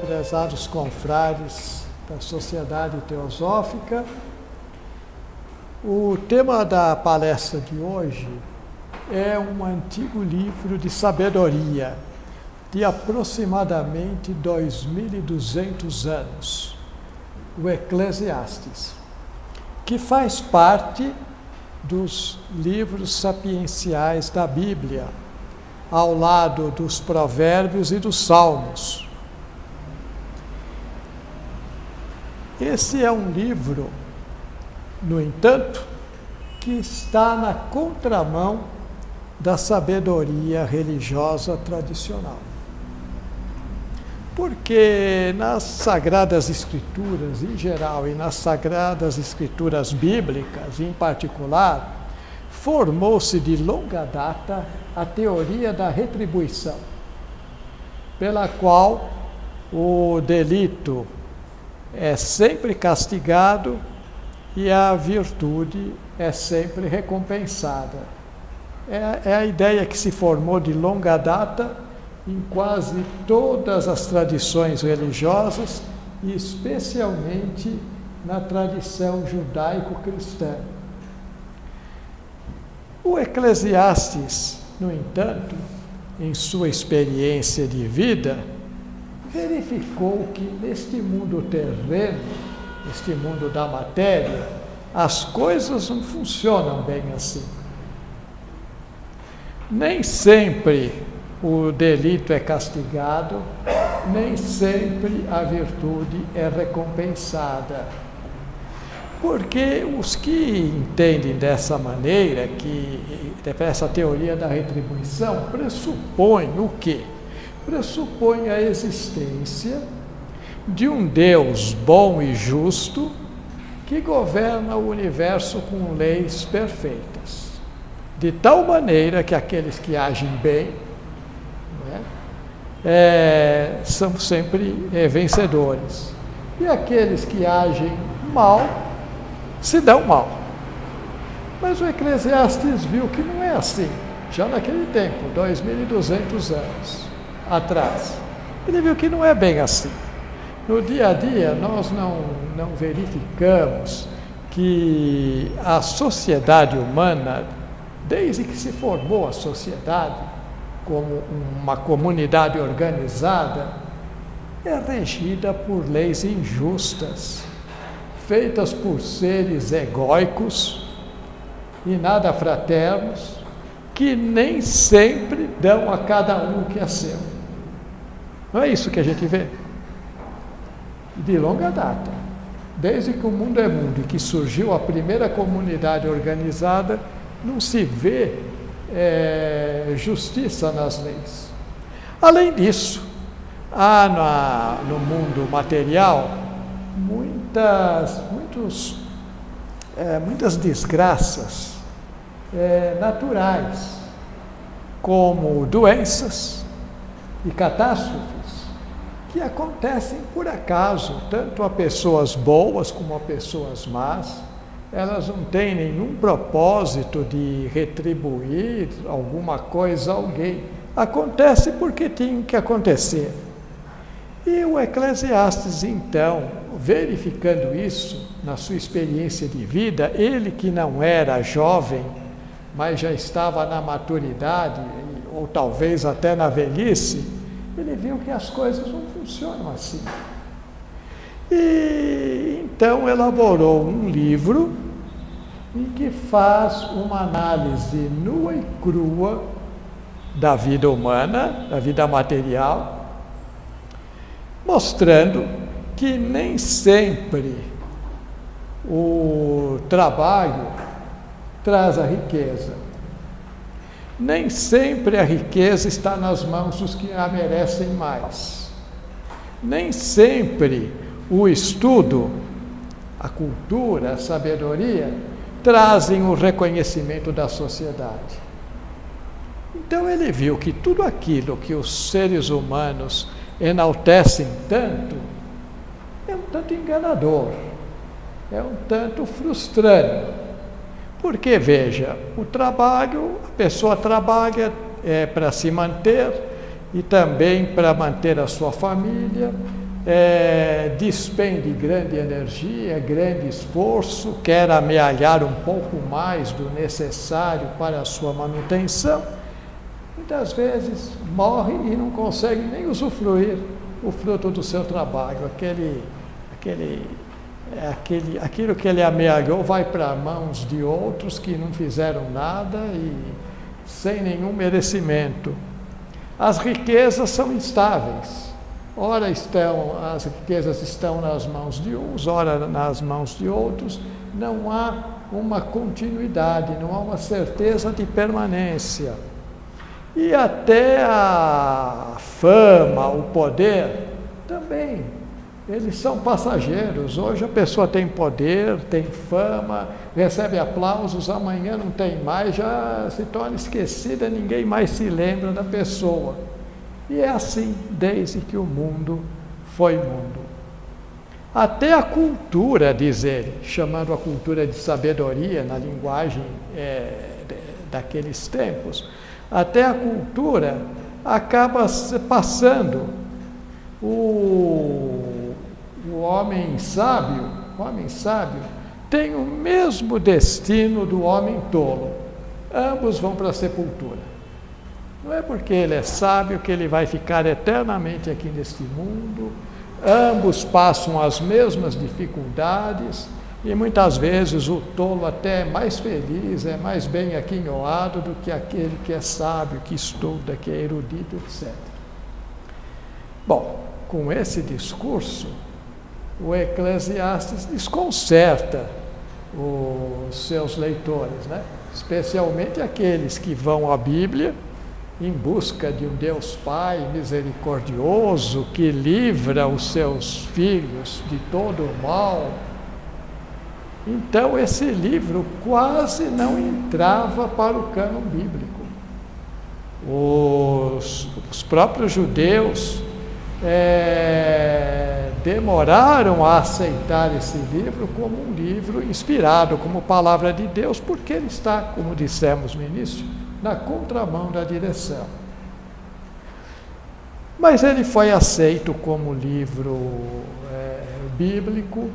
prezados confrades da Sociedade Teosófica. O tema da palestra de hoje é um antigo livro de sabedoria, de aproximadamente 2.200 anos, o Eclesiastes, que faz parte dos livros sapienciais da Bíblia, ao lado dos Provérbios e dos Salmos. Esse é um livro, no entanto, que está na contramão da sabedoria religiosa tradicional. Porque nas Sagradas Escrituras, em geral, e nas Sagradas Escrituras bíblicas, em particular, formou-se de longa data a teoria da retribuição, pela qual o delito é sempre castigado e a virtude é sempre recompensada. É a ideia que se formou de longa data em quase todas as tradições religiosas e especialmente na tradição judaico-cristã. O Eclesiastes, no entanto, em sua experiência de vida, verificou que neste mundo terreno, neste mundo da matéria, as coisas não funcionam bem assim. Nem sempre o delito é castigado, nem sempre a virtude é recompensada. Porque os que entendem dessa maneira, essa teoria da retribuição, pressupõem o quê? Pressupõe a existência de um Deus bom e justo que governa o universo com leis perfeitas, de tal maneira que aqueles que agem bem são sempre vencedores, e aqueles que agem mal se dão mal. Mas o Eclesiastes viu que não é assim, já naquele tempo, 2.200 anos atrás. Ele viu que não é bem assim. No dia a dia, nós não verificamos que a sociedade humana, desde que se formou a sociedade como uma comunidade organizada, é regida por leis injustas, feitas por seres egóicos e nada fraternos, que nem sempre dão a cada um o que é seu. Não é isso que a gente vê? De longa data, desde que o mundo é mundo e que surgiu a primeira comunidade organizada, não se vê justiça nas leis. Além disso, há no mundo material muitas desgraças naturais, como doenças e catástrofes, que acontecem por acaso, tanto a pessoas boas como a pessoas más. Elas não têm nenhum propósito de retribuir alguma coisa a alguém. Acontece porque tinha que acontecer. E o Eclesiastes, então, verificando isso na sua experiência de vida, ele que não era jovem, mas já estava na maturidade, ou talvez até na velhice, ele viu que as coisas não funcionam assim. E então elaborou um livro em que faz uma análise nua e crua da vida humana, da vida material, mostrando que nem sempre o trabalho traz a riqueza. Nem sempre a riqueza está nas mãos dos que a merecem mais. Nem sempre o estudo, a cultura, a sabedoria, trazem o reconhecimento da sociedade. Então ele viu que tudo aquilo que os seres humanos enaltecem tanto, é um tanto enganador, é um tanto frustrante. Porque, veja, o trabalho, a pessoa trabalha para se manter e também para manter a sua família, despende grande energia, grande esforço, quer amealhar um pouco mais do necessário para a sua manutenção, muitas vezes morre e não consegue nem usufruir o fruto do seu trabalho. Aquilo que ele amealhou vai para mãos de outros que não fizeram nada e sem nenhum merecimento. As riquezas são instáveis. Ora as riquezas estão nas mãos de uns, ora nas mãos de outros. Não há uma continuidade, não há uma certeza de permanência. E até a fama, o poder, também, eles são passageiros. Hoje a pessoa tem poder, tem fama, recebe aplausos, amanhã não tem mais, já se torna esquecida, ninguém mais se lembra da pessoa. E é assim desde que o mundo foi mundo. Até a cultura, diz ele, chamando a cultura de sabedoria na linguagem daqueles tempos, até a cultura acaba se passando. O homem sábio tem o mesmo destino do homem tolo. Ambos vão para a sepultura. Não é porque ele é sábio que ele vai ficar eternamente aqui neste mundo. Ambos passam as mesmas dificuldades e muitas vezes o tolo até é mais feliz, é mais bem aquinhoado do que aquele que é sábio, que estuda, que é erudito, etc. Bom, com esse discurso, o Eclesiastes desconcerta os seus leitores, né? Especialmente aqueles que vão à Bíblia em busca de um Deus Pai misericordioso que livra os seus filhos de todo o mal. Então esse livro quase não entrava para o cânon bíblico. Os próprios judeus demoraram a aceitar esse livro como um livro inspirado, como palavra de Deus, porque ele está, como dissemos no início, na contramão da direção. Mas ele foi aceito como livro bíblico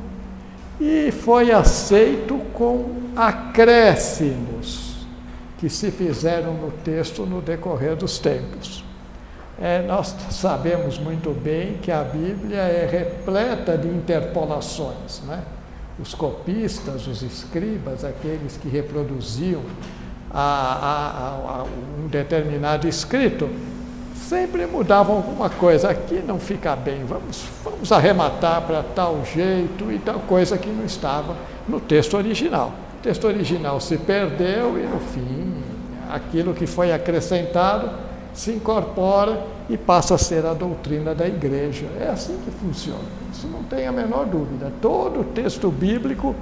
e foi aceito com acréscimos que se fizeram no texto no decorrer dos tempos. Nós sabemos muito bem que a Bíblia é repleta de interpolações, né? Os copistas, os escribas, aqueles que reproduziam um determinado escrito, sempre mudavam alguma coisa. Aqui não fica bem, vamos arrematar para tal jeito e tal coisa que não estava no texto original. O texto original se perdeu e, no fim, aquilo que foi acrescentado se incorpora e passa a ser a doutrina da igreja. É assim que funciona, isso não tem a menor dúvida. Todo texto bíblico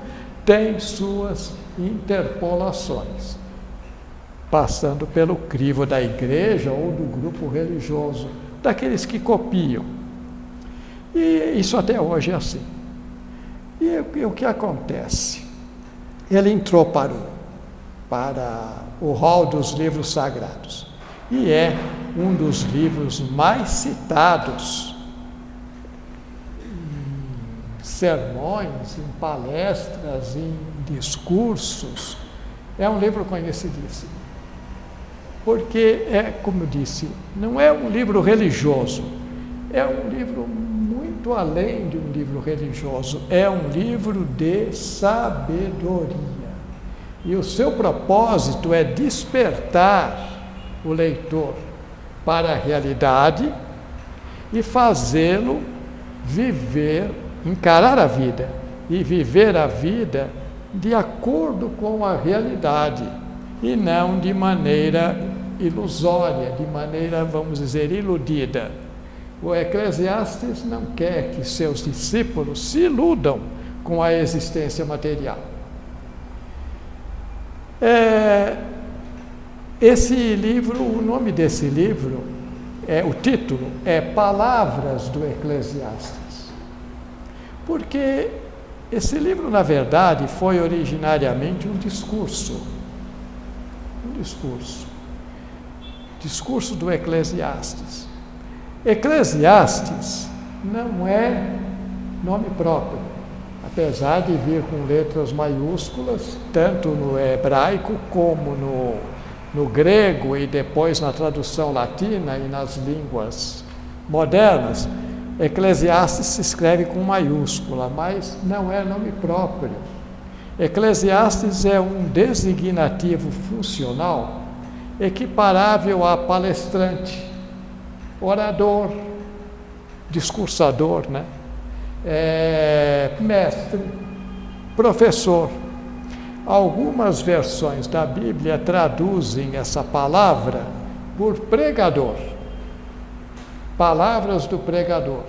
tem suas interpolações, passando pelo crivo da igreja ou do grupo religioso, daqueles que copiam. E isso até hoje é assim. E o que acontece? Ele entrou para o rol dos livros sagrados. E é um dos livros mais citados em sermões, em palestras, em discursos. É um livro conhecidíssimo. Porque como eu disse, não é um livro religioso, é um livro muito além de um livro religioso, é um livro de sabedoria. E o seu propósito é despertar o leitor para a realidade e fazê-lo encarar a vida e viver a vida de acordo com a realidade e não de maneira ilusória, de maneira, vamos dizer, iludida. O Eclesiastes não quer que seus discípulos se iludam com a existência material. Esse livro, o nome desse livro, o título é Palavras do Eclesiastes. Porque esse livro, na verdade, foi originariamente um discurso. Discurso do Eclesiastes. Eclesiastes não é nome próprio, apesar de vir com letras maiúsculas, tanto no hebraico como no grego e depois na tradução latina e nas línguas modernas. Eclesiastes se escreve com maiúscula, mas não é nome próprio. Eclesiastes é um designativo funcional equiparável a palestrante, orador, discursador, né? Mestre, professor. Algumas versões da Bíblia traduzem essa palavra por pregador. Palavras do pregador.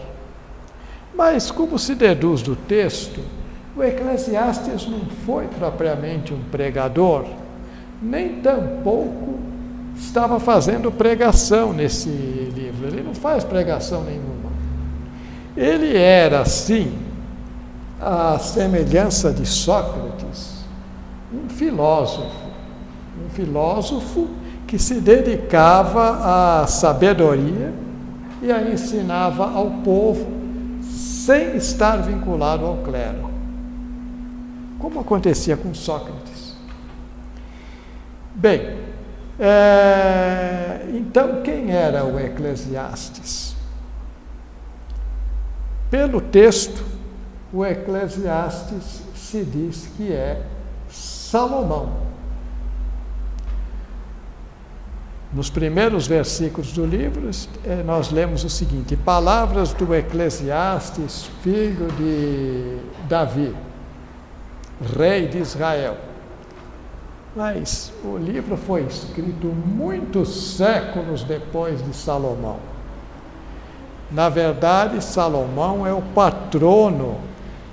Mas, como se deduz do texto, o Eclesiastes não foi propriamente um pregador, nem tampouco estava fazendo pregação nesse livro. Ele não faz pregação nenhuma. Ele era, sim, à semelhança de Sócrates, um filósofo que se dedicava à sabedoria e a ensinava ao povo sem estar vinculado ao clero, como acontecia com Sócrates. Bem, então quem era o Eclesiastes? Pelo texto, o Eclesiastes se diz que é Salomão. Nos primeiros versículos do livro, nós lemos o seguinte: palavras do Eclesiastes, filho de Davi, rei de Israel. Mas o livro foi escrito muitos séculos depois de Salomão. Na verdade, Salomão é o patrono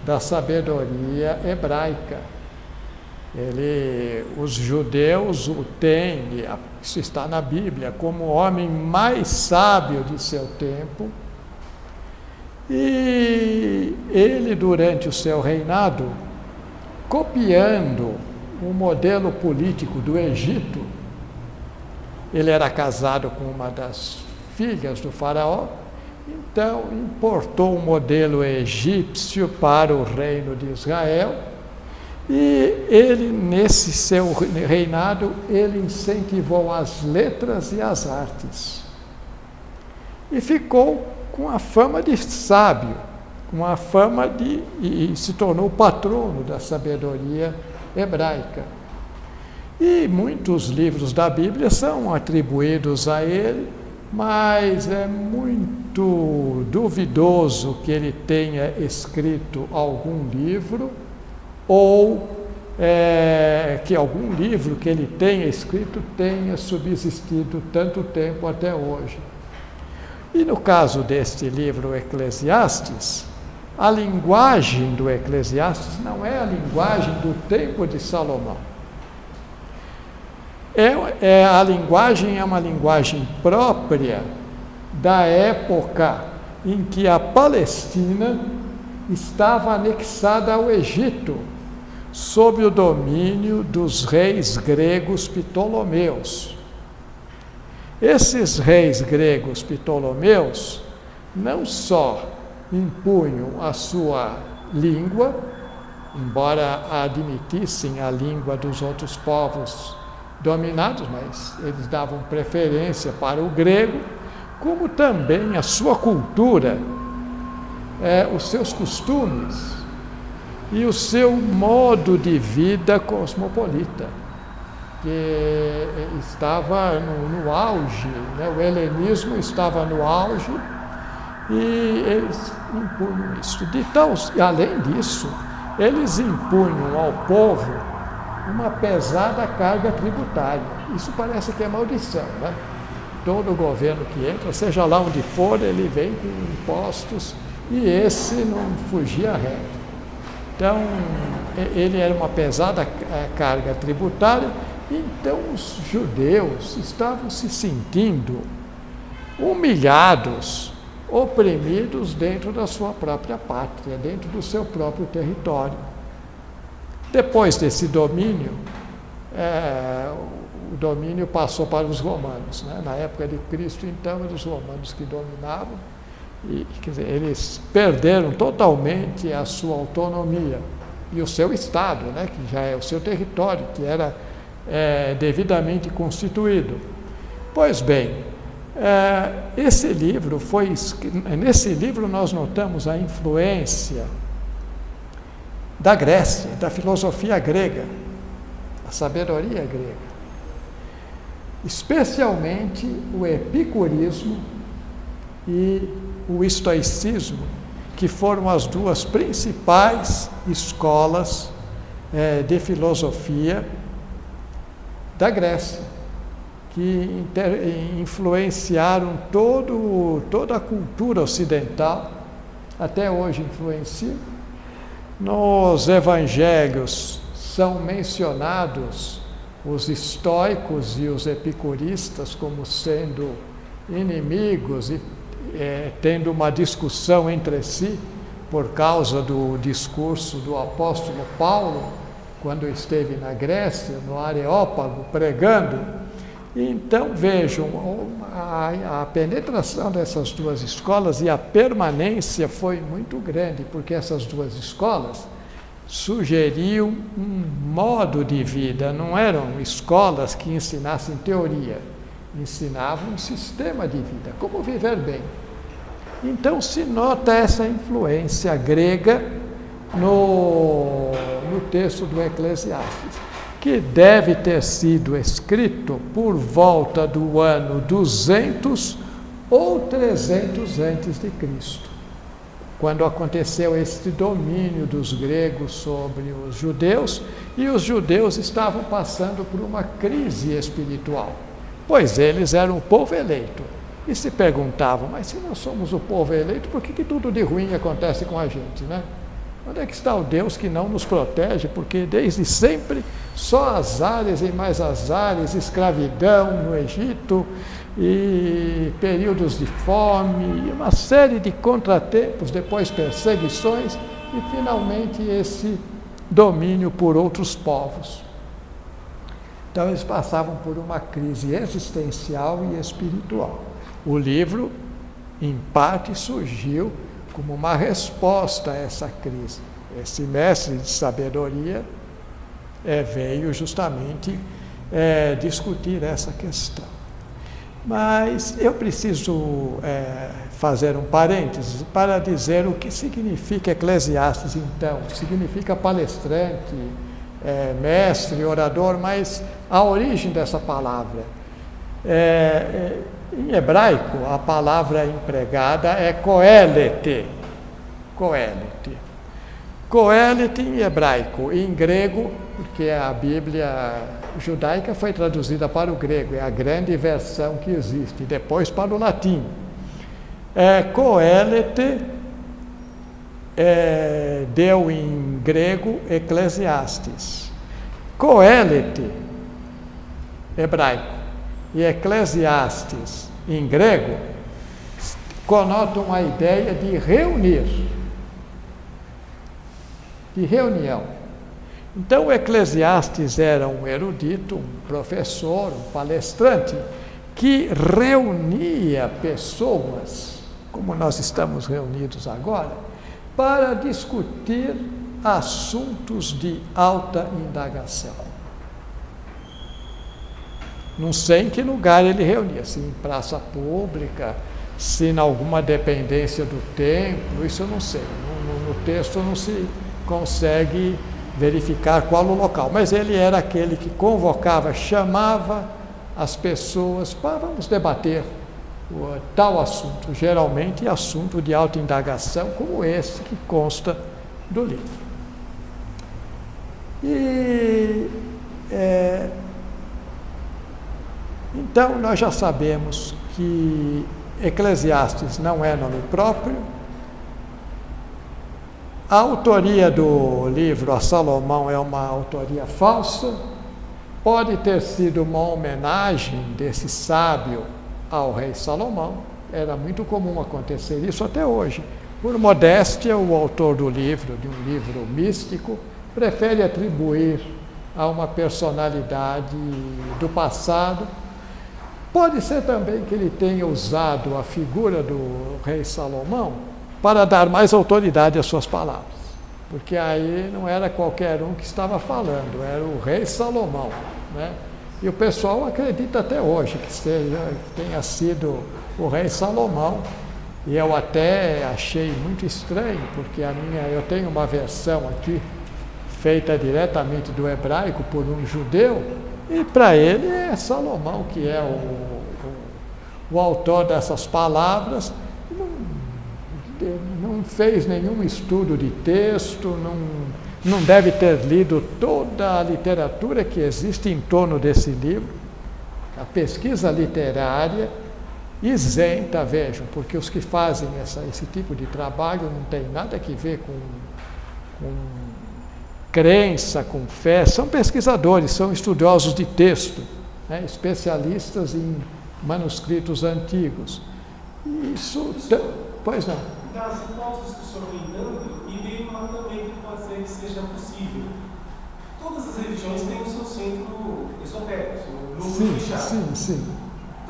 da sabedoria hebraica. Os judeus o têm, isso está na Bíblia, como o homem mais sábio de seu tempo. E ele, durante o seu reinado, copiando o modelo político do Egito, ele era casado com uma das filhas do faraó, então importou o modelo egípcio para o reino de Israel. E ele, nesse seu reinado, ele incentivou as letras e as artes. E ficou com a fama de sábio, com a fama e se tornou patrono da sabedoria hebraica. E muitos livros da Bíblia são atribuídos a ele, mas é muito duvidoso que ele tenha escrito algum livro, ou que algum livro que ele tenha escrito tenha subsistido tanto tempo até hoje. E no caso deste livro Eclesiastes, a linguagem do Eclesiastes não é a linguagem do tempo de Salomão. A linguagem é uma linguagem própria da época em que a Palestina estava anexada ao Egito, sob o domínio dos reis gregos ptolomeus. Esses reis gregos ptolomeus não só impunham a sua língua, embora admitissem a língua dos outros povos dominados, mas eles davam preferência para o grego, como também a sua cultura, os seus costumes e o seu modo de vida cosmopolita, que estava no auge, né? O helenismo estava no auge e eles impunham isso. Então, além disso, eles impunham ao povo uma pesada carga tributária. Isso parece que é maldição, né? Todo governo que entra, seja lá onde for, ele vem com impostos e esse não fugia reto. Então, ele era uma pesada carga tributária, então os judeus estavam se sentindo humilhados, oprimidos dentro da sua própria pátria, dentro do seu próprio território. Depois desse domínio, o domínio passou para os romanos, né? Na época de Cristo, então, eram os romanos que dominavam, quer dizer, eles perderam totalmente a sua autonomia e o seu Estado, né, que já é o seu território, que era devidamente constituído. Pois bem, nesse livro nós notamos a influência da Grécia, da filosofia grega, a sabedoria grega, especialmente o epicurismo e o estoicismo, que foram as duas principais escolas de filosofia da Grécia, que influenciaram toda a cultura ocidental, até hoje influenciam. Nos evangelhos são mencionados os estoicos e os epicuristas como sendo inimigos e tendo uma discussão entre si por causa do discurso do apóstolo Paulo, quando esteve na Grécia, no Areópago, pregando. Então, vejam, a penetração dessas duas escolas e a permanência foi muito grande, porque essas duas escolas sugeriam um modo de vida, não eram escolas que ensinassem teoria, ensinavam um sistema de vida, como viver bem. Então, se nota essa influência grega no texto do Eclesiastes, que deve ter sido escrito por volta do ano 200 ou 300 antes de Cristo, quando aconteceu este domínio dos gregos sobre os judeus, e os judeus estavam passando por uma crise espiritual, pois eles eram o povo eleito, e se perguntavam, mas se nós somos o povo eleito, por que tudo de ruim acontece com a gente, né? Onde é que está o Deus que não nos protege? Porque desde sempre só azares e mais azares, escravidão no Egito, e períodos de fome, uma série de contratempos, depois perseguições e finalmente esse domínio por outros povos. Então eles passavam por uma crise existencial e espiritual. O livro, em parte, surgiu como uma resposta a essa crise. Esse mestre de sabedoria veio justamente discutir essa questão. Mas eu preciso fazer um parênteses para dizer o que significa Eclesiastes, então. Significa palestrante, mestre, orador, mas a origem dessa palavra. Em hebraico, a palavra empregada é coelete. Coelete. Coelete em hebraico, em grego, porque a Bíblia judaica foi traduzida para o grego, é a grande versão que existe, depois para o latim. Coelete deu em grego Eclesiastes. Coelete, hebraico, e Eclesiastes, em grego, conotam a ideia de reunir, de reunião. Então, o Eclesiastes era um erudito, um professor, um palestrante, que reunia pessoas, como nós estamos reunidos agora, para discutir assuntos de alta indagação. Não sei em que lugar ele reunia, se em praça pública, se em alguma dependência do templo, isso eu não sei. No texto não se consegue verificar qual o local, mas ele era aquele que convocava, chamava as pessoas para vamos debater tal assunto, geralmente assunto de alta indagação, como esse que consta do livro. Então, nós já sabemos que Eclesiastes não é nome próprio. A autoria do livro a Salomão é uma autoria falsa. Pode ter sido uma homenagem desse sábio ao rei Salomão. Era muito comum acontecer isso até hoje. Por modéstia, o autor do livro, de um livro místico, prefere atribuir a uma personalidade do passado Pode ser também que ele tenha usado a figura do rei Salomão para dar mais autoridade às suas palavras, porque aí não era qualquer um que estava falando, era o rei Salomão, né? E o pessoal acredita até hoje que tenha sido o rei Salomão, e eu até achei muito estranho, porque eu tenho uma versão aqui, feita diretamente do hebraico por um judeu, e para ele é Salomão que é o autor dessas palavras. Não fez nenhum estudo de texto, não deve ter lido toda a literatura que existe em torno desse livro. A pesquisa literária isenta, vejam, porque os que fazem esse tipo de trabalho não tem nada a ver com crença, com fé, são pesquisadores, são estudiosos de texto, né, especialistas em manuscritos antigos. Isso, pois não. Das hipóteses que o senhor vem dando, e veio uma também que pode ser que seja possível. Todas as religiões têm o seu centro esotérico, seu núcleo fechado. Sim.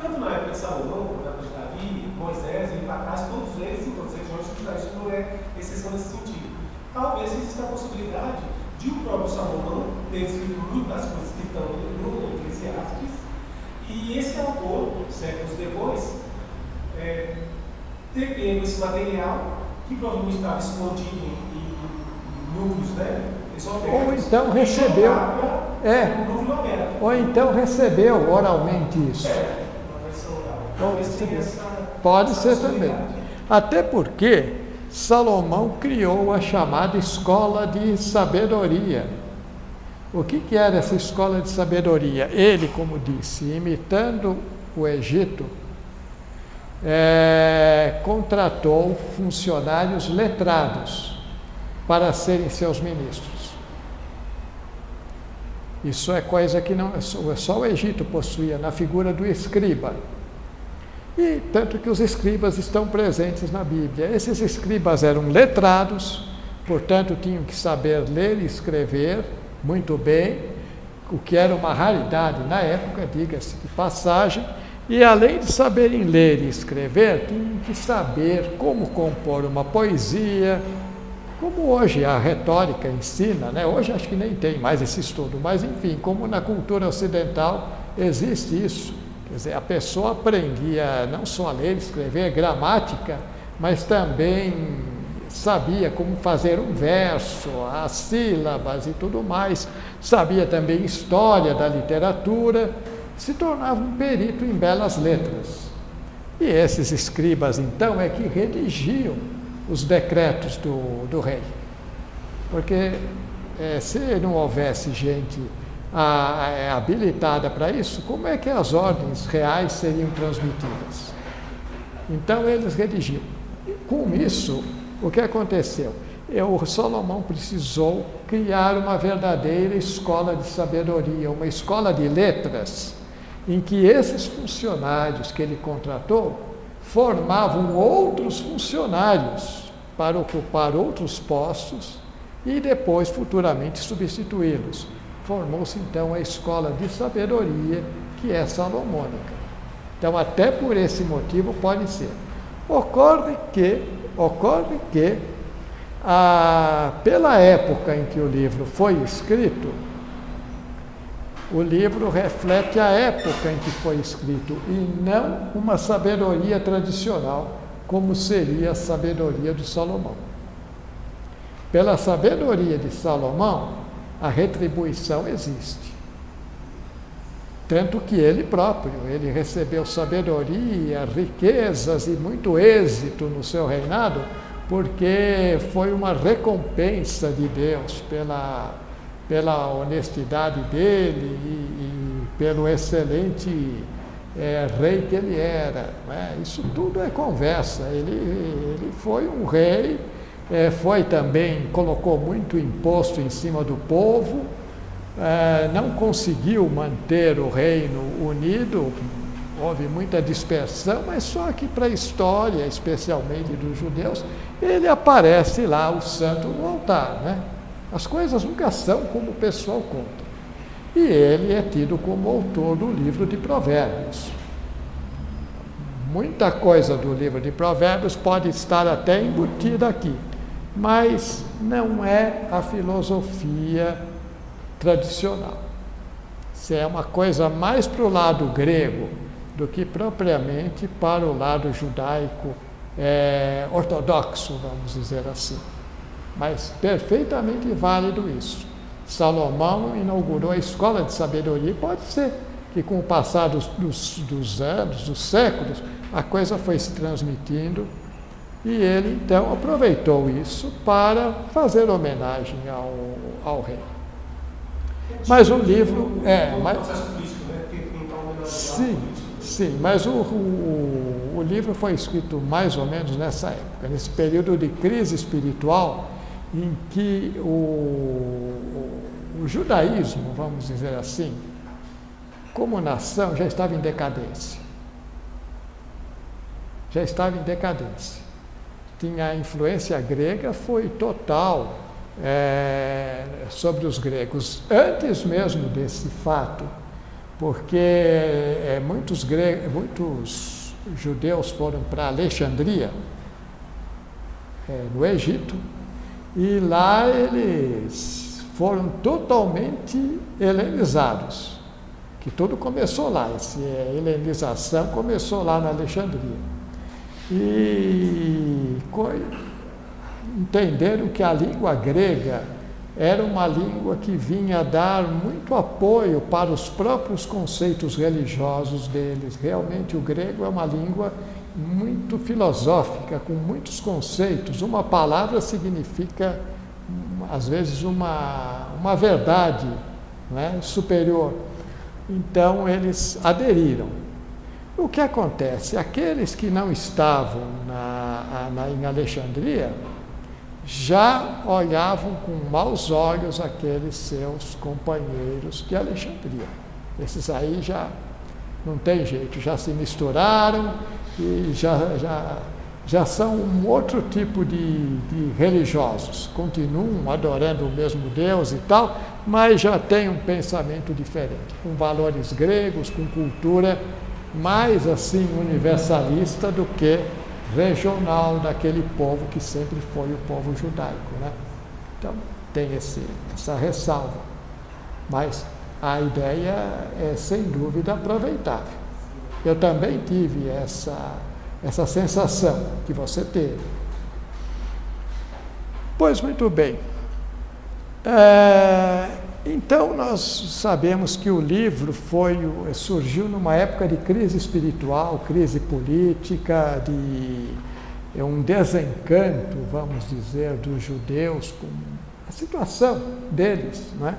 Tanto na época de Salomão, como na época de Davi, Moisés, e Bacás, todos eles, em todas as religiões, isso não é exceção nesse sentido. Talvez exista a possibilidade de o próprio Salomão ter escrito muito das coisas que estão no Eclesiastes, e esse autor, séculos depois, ter pego esse material, que provavelmente estava escondido em núcleos, né? Ou então recebeu. Ou então recebeu oralmente isso. Pode ser também. Até porque Salomão criou a chamada escola de sabedoria. O que era essa escola de sabedoria? Ele, como disse, imitando o Egito, contratou funcionários letrados para serem seus ministros. Isso é coisa que só o Egito possuía, na figura do escriba. E tanto que os escribas estão presentes na Bíblia. Esses escribas eram letrados, portanto tinham que saber ler e escrever muito bem, o que era uma raridade na época, diga-se de passagem, e além de saberem ler e escrever, tinham que saber como compor uma poesia, como hoje a retórica ensina, né? Hoje acho que nem tem mais esse estudo, mas enfim, como na cultura ocidental existe isso. Quer dizer, a pessoa aprendia não só a ler e escrever, gramática, mas também sabia como fazer um verso, as sílabas e tudo mais, sabia também história da literatura, se tornava um perito em belas letras. E esses escribas, então, é que redigiam os decretos do rei. Porque se não houvesse gente habilitada para isso, como é que as ordens reais seriam transmitidas? Então, eles redigiam. E com isso, o que aconteceu? O Salomão precisou criar uma verdadeira escola de sabedoria, uma escola de letras, em que esses funcionários que ele contratou formavam outros funcionários para ocupar outros postos e depois, futuramente, substituí-los. Formou-se, então, a escola de sabedoria, que é salomônica. Então, até por esse motivo, pode ser. Ocorre que pela época em que o livro foi escrito, o livro reflete a época em que foi escrito e não uma sabedoria tradicional, como seria a sabedoria de Salomão. Pela sabedoria de Salomão, a retribuição existe. Tanto que ele próprio, ele recebeu sabedoria, riquezas e muito êxito no seu reinado, porque foi uma recompensa de Deus pela honestidade dele e pelo excelente rei que ele era. Né? Isso tudo é conversa. Ele foi um rei, foi também, colocou muito imposto em cima do povo, não conseguiu manter o reino unido, houve muita dispersão, mas só que para a história, especialmente dos judeus, ele aparece lá, o santo, no altar, né? As coisas nunca são como o pessoal conta. E ele é tido como autor do livro de Provérbios. Muita coisa do livro de Provérbios pode estar até embutida aqui, mas não é a filosofia tradicional. Isso é uma coisa mais para o lado grego do que propriamente para o lado judaico ortodoxo, vamos dizer assim. Mas perfeitamente válido isso. Salomão inaugurou a escola de sabedoria, e pode ser que com o passar dos anos, dos séculos, a coisa foi se transmitindo e ele então aproveitou isso para fazer homenagem ao rei. Mas o livro sim, mas o livro foi escrito mais ou menos nessa época, nesse período de crise espiritual em que o judaísmo, vamos dizer assim, como nação, já estava em decadência. Tinha a influência grega, foi total sobre os gregos, antes mesmo desse fato, porque muitos judeus foram para Alexandria, no Egito, e lá eles foram totalmente helenizados, que tudo começou lá, essa helenização começou lá na Alexandria. E entenderam que a língua grega era uma língua que vinha dar muito apoio para os próprios conceitos religiosos deles. Realmente o grego é uma língua muito filosófica, com muitos conceitos. Uma palavra significa, às vezes, uma verdade, né, superior. Então, eles aderiram. O que acontece? Aqueles que não estavam em Alexandria já olhavam com maus olhos aqueles seus companheiros de Alexandria. Esses aí já não tem jeito, já se misturaram e já são um outro tipo de religiosos. Continuam adorando o mesmo Deus e tal, mas já têm um pensamento diferente, com valores gregos, com cultura mais assim universalista do que regional daquele povo que sempre foi o povo judaico, né? Então tem essa ressalva, mas a ideia é sem dúvida aproveitável. Eu também tive essa sensação que você teve. Pois muito bem. Então, nós sabemos que o livro surgiu numa época de crise espiritual, crise política, de um desencanto, vamos dizer, dos judeus com a situação deles, não é?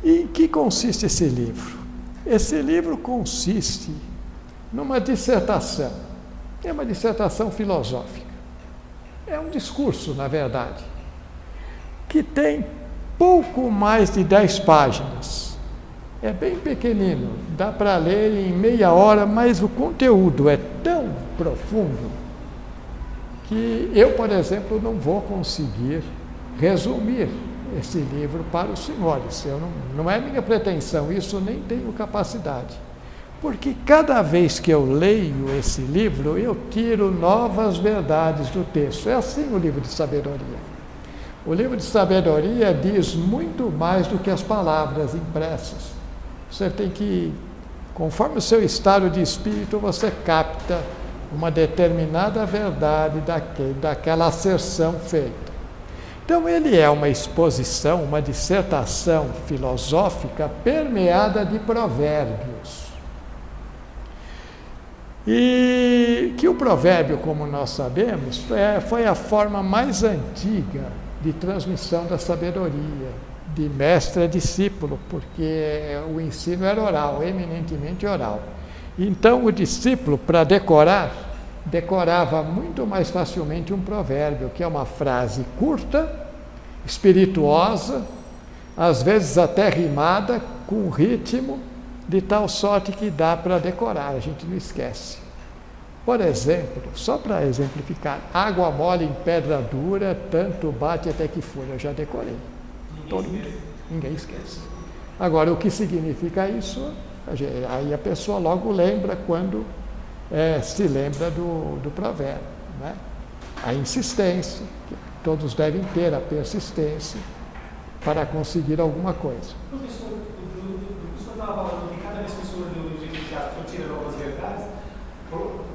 E em que consiste esse livro? Esse livro consiste numa dissertação. É uma dissertação filosófica. É um discurso, na verdade, que tem pouco mais de 10 páginas. É bem pequenino, dá para ler em meia hora, mas o conteúdo é tão profundo que eu, por exemplo, não vou conseguir resumir esse livro para os senhores. Não é minha pretensão, isso nem tenho capacidade. Porque cada vez que eu leio esse livro, eu tiro novas verdades do texto. É assim o livro de sabedoria. O livro de sabedoria diz muito mais do que as palavras impressas. Você tem que, conforme o seu estado de espírito, você capta uma determinada verdade daquela asserção feita. Então, ele é uma exposição, uma dissertação filosófica permeada de provérbios. E que o provérbio, como nós sabemos, foi a forma mais antiga de transmissão da sabedoria, de mestre a discípulo, porque o ensino era oral, eminentemente oral. Então, o discípulo, para decorava muito mais facilmente um provérbio, que é uma frase curta, espirituosa, às vezes até rimada, com ritmo, de tal sorte que dá para decorar, a gente não esquece. Por exemplo, só para exemplificar, água mole em pedra dura, tanto bate até que fura. Eu já decorei. Ninguém esquece. Agora, o que significa isso? Aí a pessoa logo lembra quando se lembra do provérbio, né? A insistência, que todos devem ter, a persistência para conseguir alguma coisa. Professor, o senhor estava falando que cada vez que o senhor leu o livro de Eclesiastes, eu tiro novas verdades,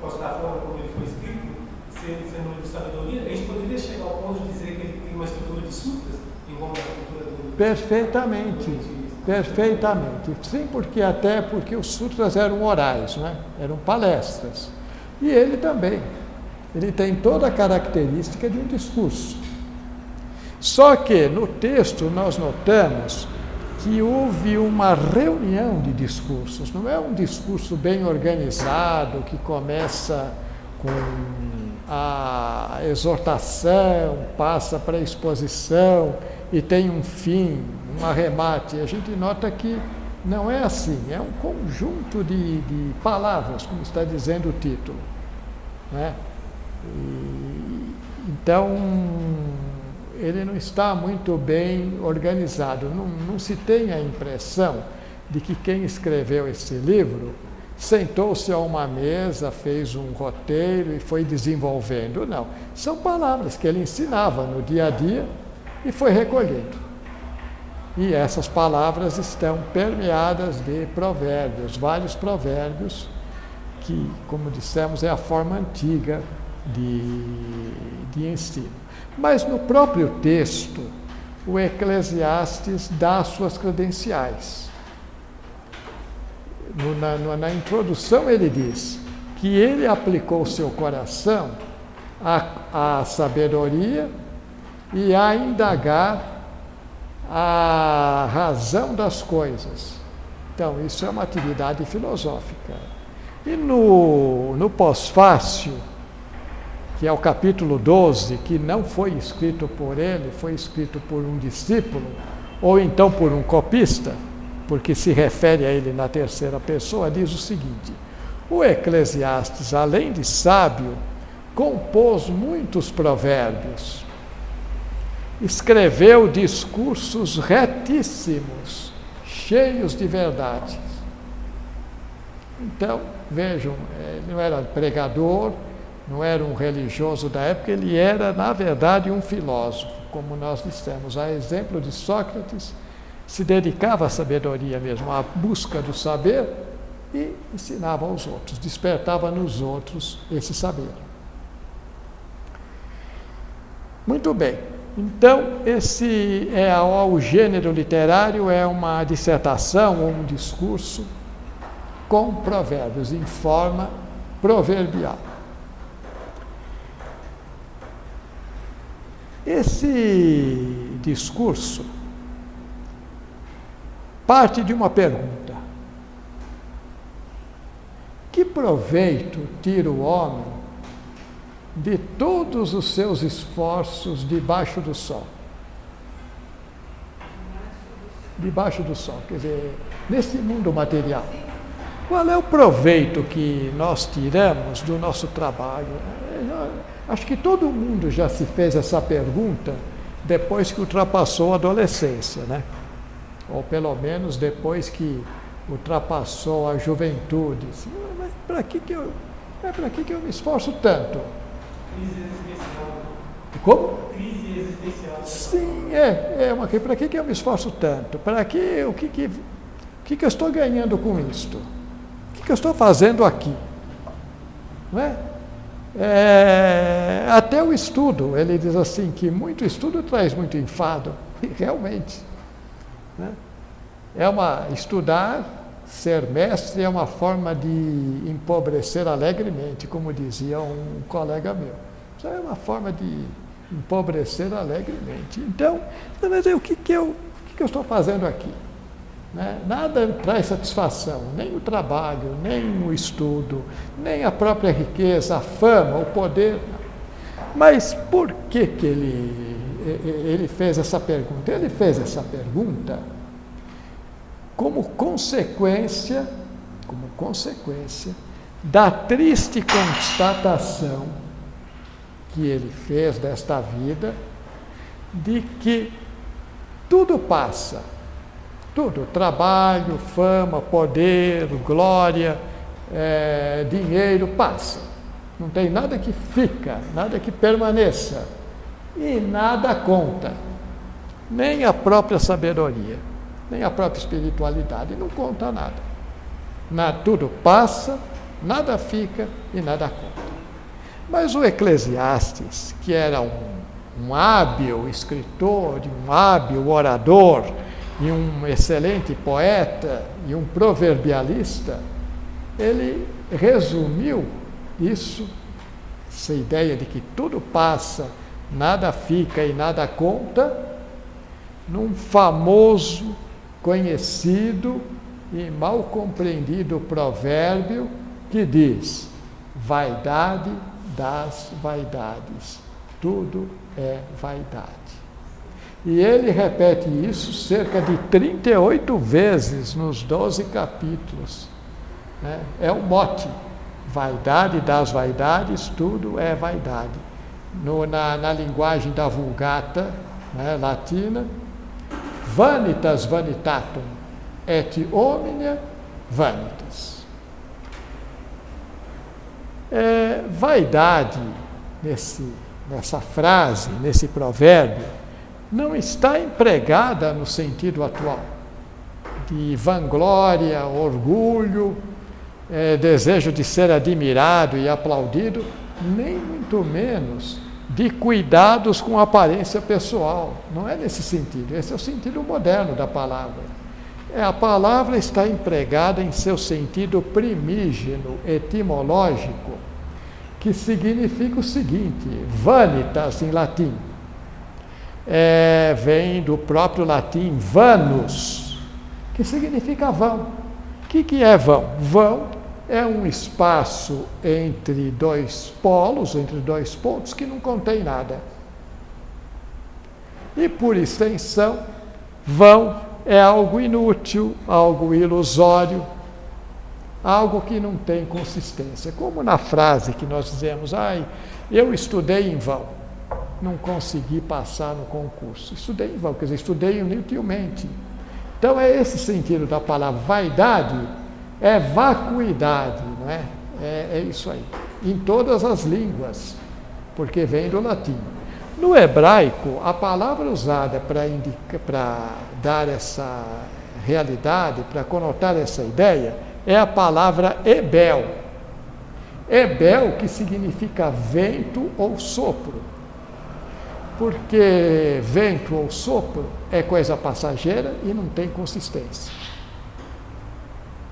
posso dar a forma como ele foi escrito, sendo um livro de sabedoria, a gente poderia chegar ao ponto de dizer que ele tem uma estrutura de sutras, igual a estrutura do... Perfeitamente, perfeitamente. Sim, porque os sutras eram orais, né? Eram palestras. E ele também. Ele tem toda a característica de um discurso. Só que no texto nós notamos que houve uma reunião de discursos. Não é um discurso bem organizado que começa com a exortação, passa para a exposição e tem um fim, um arremate. A gente nota que não é assim, é um conjunto de palavras, como está dizendo o título, né? Então, ele não está muito bem organizado. Não se tem a impressão de que quem escreveu esse livro sentou-se a uma mesa, fez um roteiro e foi desenvolvendo. Não. São palavras que ele ensinava no dia a dia e foi recolhendo. E essas palavras estão permeadas de provérbios, vários provérbios, que, como dissemos, é a forma antiga de ensino. Mas no próprio texto, o Eclesiastes dá suas credenciais. Na introdução ele diz que ele aplicou seu coração à sabedoria e a indagar a razão das coisas. Então, isso é uma atividade filosófica. E no pós-fácio, que é o capítulo 12, que não foi escrito por ele, foi escrito por um discípulo, ou então por um copista, porque se refere a ele na terceira pessoa, diz o seguinte: o Eclesiastes, além de sábio, compôs muitos provérbios, escreveu discursos retíssimos, cheios de verdade. Então, vejam, ele não era pregador, não era um religioso da época, ele era, na verdade, um filósofo, como nós dissemos. A exemplo de Sócrates, se dedicava à sabedoria mesmo, à busca do saber e ensinava aos outros, despertava nos outros esse saber. Muito bem. Então, o gênero literário é uma dissertação ou um discurso com provérbios, em forma proverbial. Esse discurso parte de uma pergunta: que proveito tira o homem de todos os seus esforços debaixo do sol? Debaixo do sol, quer dizer, nesse mundo material. Qual é o proveito que nós tiramos do nosso trabalho? Acho que todo mundo já se fez essa pergunta depois que ultrapassou a adolescência, né? Ou pelo menos depois que ultrapassou a juventude. Mas para que eu me esforço tanto? Crise existencial. Como? Crise existencial. Sim, para que eu me esforço tanto? O que eu estou ganhando com isto? O que eu estou fazendo aqui? Não é? Até o estudo, ele diz assim, que muito estudo traz muito enfado, e realmente. Né? Estudar, ser mestre é uma forma de empobrecer alegremente, como dizia um colega meu. Isso é uma forma de empobrecer alegremente. Então, mas o que eu estou fazendo aqui? Né? Nada traz satisfação, nem o trabalho, nem o estudo, nem a própria riqueza, a fama, o poder. Mas por que ele fez essa pergunta? Ele fez essa pergunta como consequência da triste constatação que ele fez desta vida, de que tudo passa, Tudo, trabalho, fama, poder, glória, dinheiro, passa. Não tem nada que fica, nada que permaneça. E nada conta. Nem a própria sabedoria, nem a própria espiritualidade. Não conta nada. Tudo passa, nada fica e nada conta. Mas o Eclesiastes, que era um hábil escritor, um hábil orador, e um excelente poeta, e um proverbialista, ele resumiu isso, essa ideia de que tudo passa, nada fica e nada conta, num famoso, conhecido e mal compreendido provérbio que diz: vaidade das vaidades, tudo é vaidade. E ele repete isso cerca de 38 vezes nos 12 capítulos. Né? É o mote. Vaidade das vaidades, tudo é vaidade. Na linguagem da Vulgata, né, latina, vanitas vanitatum et omnia vanitas. Vaidade, nessa frase, nesse provérbio, não está empregada no sentido atual, de vanglória, orgulho, desejo de ser admirado e aplaudido, nem muito menos de cuidados com a aparência pessoal. Não é nesse sentido, esse é o sentido moderno da palavra. A palavra está empregada em seu sentido primígeno, etimológico, que significa o seguinte: vanitas em latim. Vem do próprio latim vanus, que significa vão. O que é vão? Vão é um espaço entre dois polos, entre dois pontos, que não contém nada. E, por extensão, vão é algo inútil, algo ilusório, algo que não tem consistência. Como na frase que nós dizemos: eu estudei em vão, não consegui passar no concurso. Estudei em vão, quer dizer, estudei inutilmente. Então, é esse sentido da palavra. Vaidade é vacuidade, não é? É isso aí. Em todas as línguas, porque vem do latim. No hebraico, a palavra usada para dar essa realidade, para conotar essa ideia, é a palavra ebel. Ebel, que significa vento ou sopro. Porque vento ou sopro é coisa passageira e não tem consistência.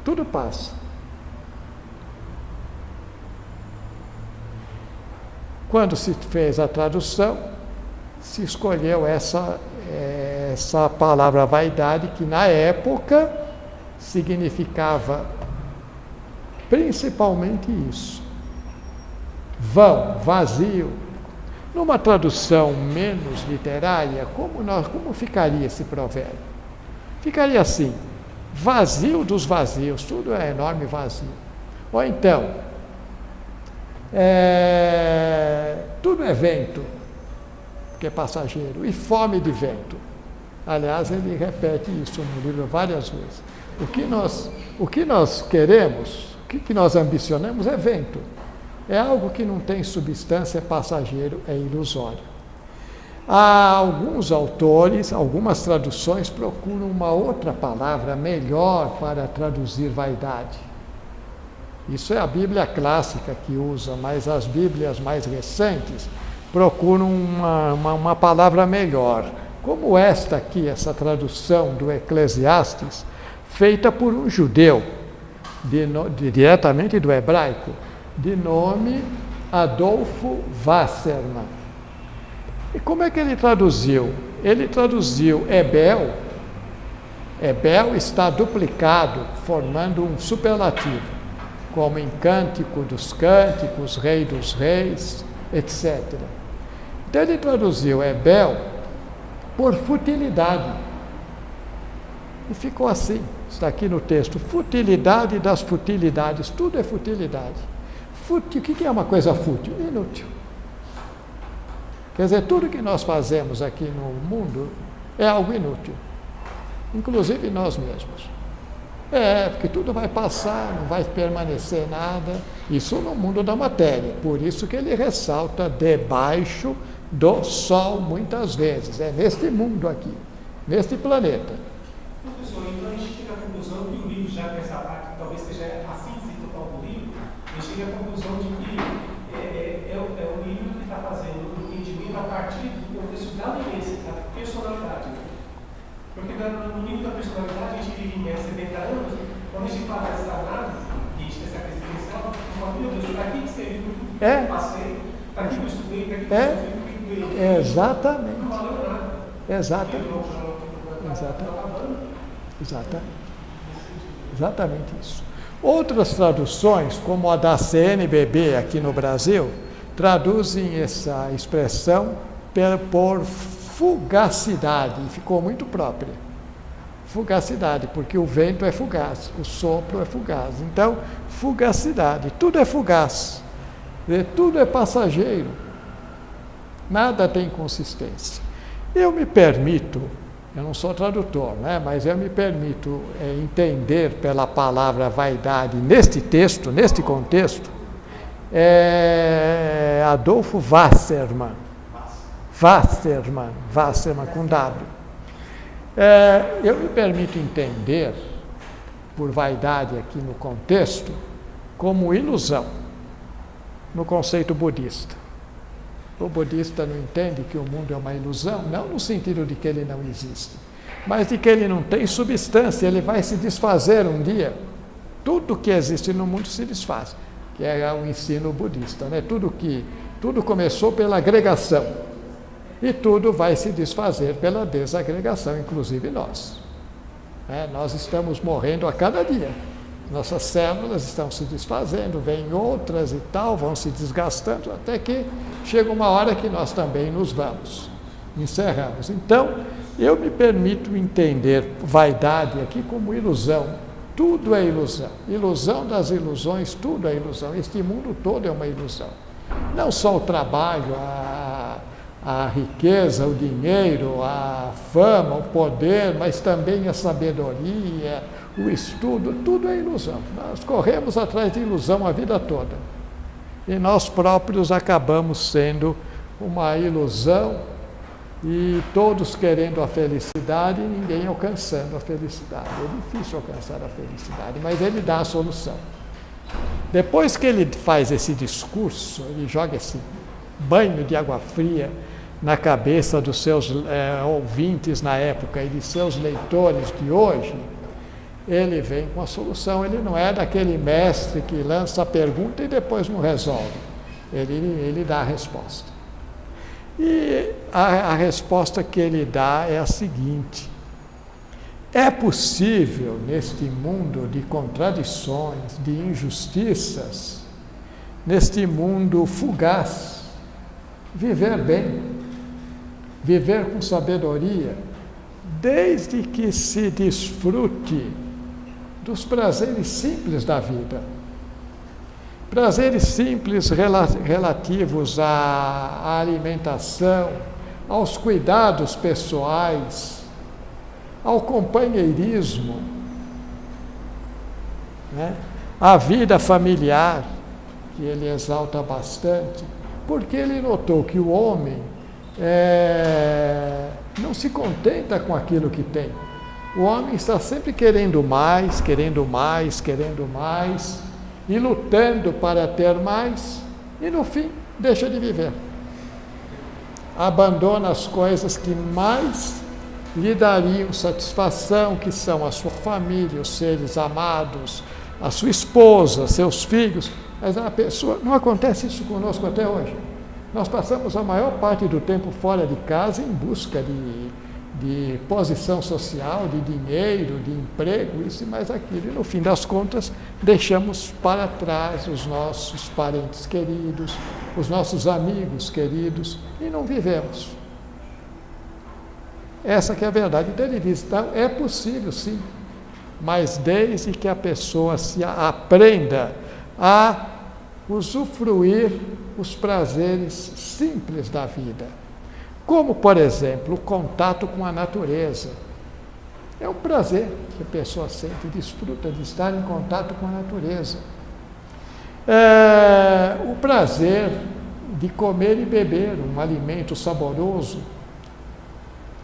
Tudo passa. Quando se fez a tradução, se escolheu essa palavra vaidade, que na época significava principalmente isso. Vão, vazio. Numa tradução menos literária, como ficaria esse provérbio? Ficaria assim: vazio dos vazios, tudo é enorme vazio. Ou então, tudo é vento, que é passageiro, e fome de vento. Aliás, ele repete isso no livro várias vezes. O que nós queremos, o que nós ambicionamos é vento. É algo que não tem substância, é passageiro, é ilusório. Há alguns autores, algumas traduções procuram uma outra palavra melhor para traduzir vaidade. Isso é a Bíblia clássica que usa, mas as Bíblias mais recentes procuram uma palavra melhor. Como esta aqui, essa tradução do Eclesiastes, feita por um judeu, diretamente do hebraico, de nome Adolfo Wassermann. E como é que ele traduziu? Ele traduziu Ebel. Ebel está duplicado, formando um superlativo, como em Cântico dos Cânticos, Rei dos Reis, etc. Então ele traduziu Ebel por futilidade. E ficou assim, está aqui no texto: futilidade das futilidades, tudo é futilidade. O que é uma coisa fútil? Inútil. Quer dizer, tudo que nós fazemos aqui no mundo é algo inútil. inclusive nós mesmos. Porque tudo vai passar, não vai permanecer nada. Isso no mundo da matéria. Por isso que ele ressalta debaixo do sol muitas vezes. É neste mundo aqui, neste planeta. Professor, então a gente chega à conclusão que o livro, já nessa parte, talvez seja a síntese total do livro, a gente chega à conclusão de que é o livro que está fazendo o entendimento a partir do contexto da vivência, da personalidade. Porque no nível da personalidade, a gente vive em 70 anos, quando a gente fala dessa análise, que a gente tem essa crise inicial, a gente fala, meu Deus, para que você viu tudo que eu passei, para que eu estudei, para que eu estudei, para que eu ganhei. Exatamente. Não valeu nada. Exatamente isso. Outras traduções, como a da CNBB aqui no Brasil, traduzem essa expressão por fugacidade, e ficou muito própria. Fugacidade, porque o vento é fugaz, o sopro é fugaz. Então, fugacidade, tudo é fugaz, tudo é passageiro, nada tem consistência. Eu me permito, eu não sou tradutor, né, mas eu me permito entender pela palavra vaidade neste texto, neste contexto, Adolfo Wassermann com W. Eu me permito entender, por vaidade aqui no contexto, como ilusão, no conceito budista. O budista não entende que o mundo é uma ilusão, não no sentido de que ele não existe, mas de que ele não tem substância, ele vai se desfazer um dia. Tudo que existe no mundo se desfaz, que é o ensino budista, né? Tudo começou pela agregação. E tudo vai se desfazer pela desagregação, inclusive nós. Nós estamos morrendo a cada dia. Nossas células estão se desfazendo, vêm outras e tal, vão se desgastando, até que chega uma hora que nós também nos vamos, encerramos. Então, eu me permito entender vaidade aqui como ilusão. Tudo é ilusão. Ilusão das ilusões, tudo é ilusão. Este mundo todo é uma ilusão. Não só o trabalho, a riqueza, o dinheiro, a fama, o poder, mas também a sabedoria, o estudo, tudo é ilusão. Nós corremos atrás de ilusão a vida toda. E nós próprios acabamos sendo uma ilusão e todos querendo a felicidade e ninguém alcançando a felicidade. É difícil alcançar a felicidade, mas ele dá a solução. Depois que ele faz esse discurso, ele joga esse banho de água fria na cabeça dos seus ouvintes na época e de seus leitores de hoje, ele vem com a solução. Ele não é daquele mestre que lança a pergunta e depois não resolve. Ele dá a resposta. E a resposta que ele dá é a seguinte: é possível, neste mundo de contradições, de injustiças, neste mundo fugaz, viver bem, viver com sabedoria, desde que se desfrute dos prazeres simples da vida. Prazeres simples relativos à alimentação, aos cuidados pessoais, ao companheirismo, né? À vida familiar, que ele exalta bastante, porque ele notou que o homem não se contenta com aquilo que tem. O homem está sempre querendo mais, querendo mais, querendo mais, e lutando para ter mais, e no fim deixa de viver. Abandona as coisas que mais lhe dariam satisfação, que são a sua família, os seres amados, a sua esposa, seus filhos. Mas a pessoa, não acontece isso conosco até hoje. Nós passamos a maior parte do tempo fora de casa em busca de posição social, de dinheiro, de emprego, isso e mais aquilo. E no fim das contas, deixamos para trás os nossos parentes queridos, os nossos amigos queridos, e não vivemos. Essa que é a verdade. Então ele diz, então, é possível sim, mas desde que a pessoa se aprenda a usufruir os prazeres simples da vida. Como, por exemplo, o contato com a natureza. É um prazer que a pessoa sente e desfruta de estar em contato com a natureza. O prazer de comer e beber um alimento saboroso.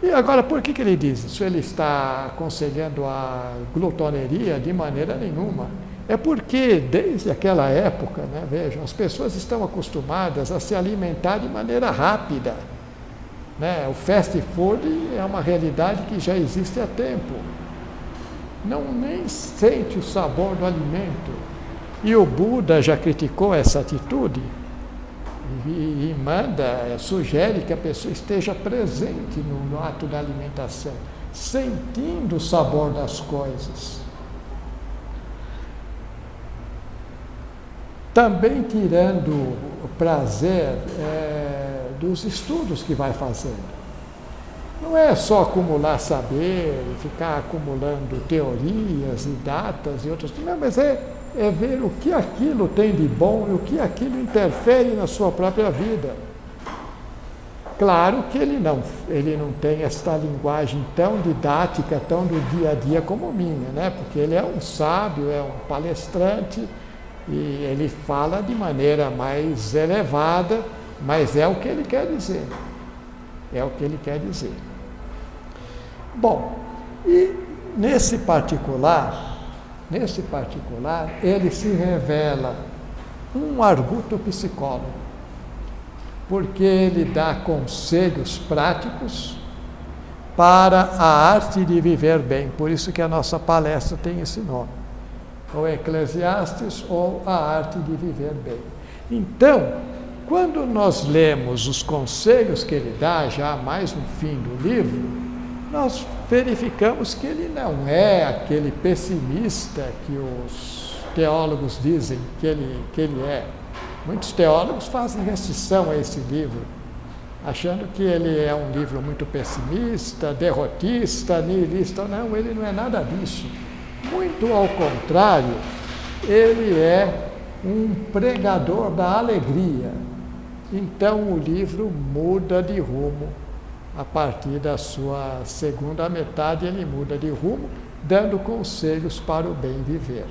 E agora, por que ele diz isso? Ele está aconselhando a glutoneria? De maneira nenhuma. É porque, desde aquela época, né, vejam, as pessoas estão acostumadas a se alimentar de maneira rápida. Né? O fast food é uma realidade que já existe há tempo. Não nem sente o sabor do alimento. E o Buda já criticou essa atitude e sugere que a pessoa esteja presente no ato da alimentação, sentindo o sabor das coisas. Também tirando o prazer dos estudos que vai fazendo. Não é só acumular saber, ficar acumulando teorias e datas e outras coisas, não, mas é ver o que aquilo tem de bom e o que aquilo interfere na sua própria vida. Claro que ele não tem esta linguagem tão didática, tão do dia a dia como minha, né? Porque ele é um sábio, é um palestrante e ele fala de maneira mais elevada, mas é o que ele quer dizer. É o que ele quer dizer. Bom, e nesse particular, ele se revela um arguto psicólogo, porque ele dá conselhos práticos para a arte de viver bem. Por isso que a nossa palestra tem esse nome, ou Eclesiastes ou a arte de viver bem. Então, quando nós lemos os conselhos que ele dá, já mais no fim do livro, nós verificamos que ele não é aquele pessimista que os teólogos dizem que ele é. Muitos teólogos fazem restrição a esse livro, achando que ele é um livro muito pessimista, derrotista, nihilista. Não, ele não é nada disso. Muito ao contrário, ele é um pregador da alegria. Então o livro muda de rumo. A partir da sua segunda metade, ele muda de rumo, dando conselhos para o bem viver.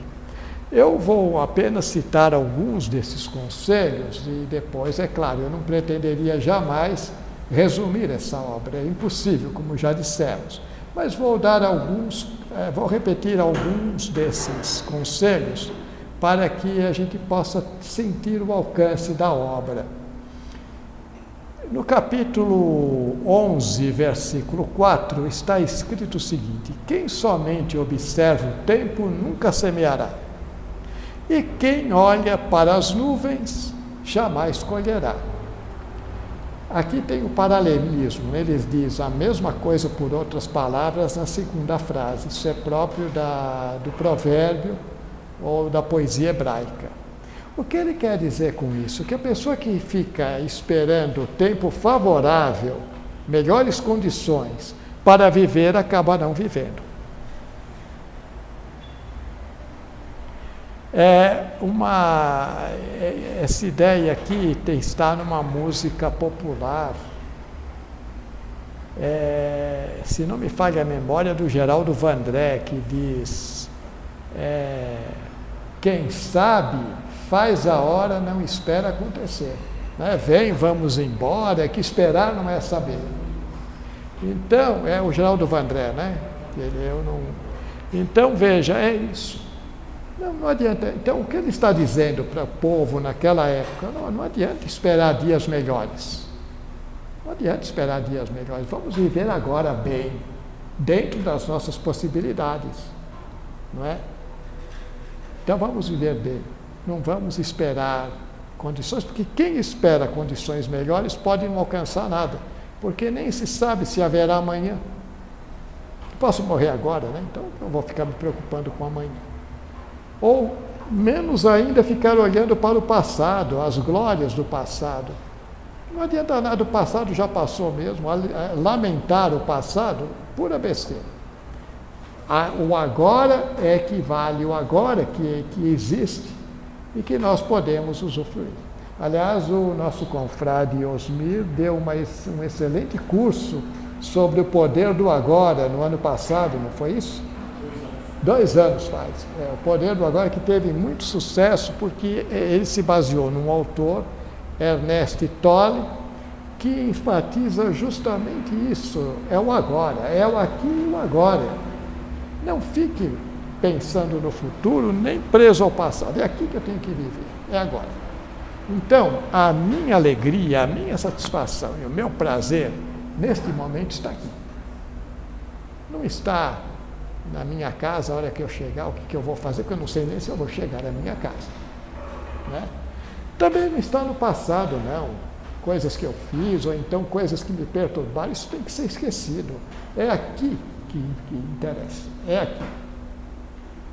Eu vou apenas citar alguns desses conselhos e depois, é claro, eu não pretenderia jamais resumir essa obra, é impossível, como já dissemos. Mas vou repetir alguns desses conselhos para que a gente possa sentir o alcance da obra. No capítulo 11, versículo 4, está escrito o seguinte: quem somente observa o tempo nunca semeará, e quem olha para as nuvens jamais colherá. Aqui tem o paralelismo, né? Eles dizem a mesma coisa por outras palavras na segunda frase. Isso é próprio do provérbio ou da poesia hebraica. O que ele quer dizer com isso? Que a pessoa que fica esperando o tempo favorável, melhores condições para viver, acaba não vivendo. Essa ideia aqui está numa música popular, se não me falha a memória, do Geraldo Vandré, que diz: quem sabe faz a hora, não espera acontecer. Né? Vem, vamos embora, que esperar não é saber. Então, é o Geraldo Vandré, né? Então, veja, é isso. Não adianta. Então, o que ele está dizendo para o povo naquela época? Não adianta esperar dias melhores. Não adianta esperar dias melhores. Vamos viver agora bem, dentro das nossas possibilidades. Não é? Então, vamos viver bem. Não vamos esperar condições, porque quem espera condições melhores pode não alcançar nada, porque nem se sabe se haverá amanhã. Eu posso morrer agora, né? Então eu vou ficar me preocupando com amanhã. Ou, menos ainda, ficar olhando para o passado, as glórias do passado. Não adianta nada, o passado já passou mesmo. Lamentar o passado, pura besteira. O agora é que vale, o agora que existe e que nós podemos usufruir. Aliás, o nosso confrade Osmir deu um excelente curso sobre o poder do agora, no ano passado, não foi isso? 2 anos faz. O poder do agora, que teve muito sucesso, porque ele se baseou num autor, Ernest Tolle, que enfatiza justamente isso. É o agora, é o aqui e o agora. Não fique pensando no futuro, nem preso ao passado. É aqui que eu tenho que viver, é agora. Então, a minha alegria, a minha satisfação e o meu prazer, neste momento, está aqui. Não está na minha casa, a hora que eu chegar, o que eu vou fazer, porque eu não sei nem se eu vou chegar na minha casa. Né? Também não está no passado, não. Coisas que eu fiz, ou então coisas que me perturbaram, isso tem que ser esquecido. É aqui que interessa, é aqui.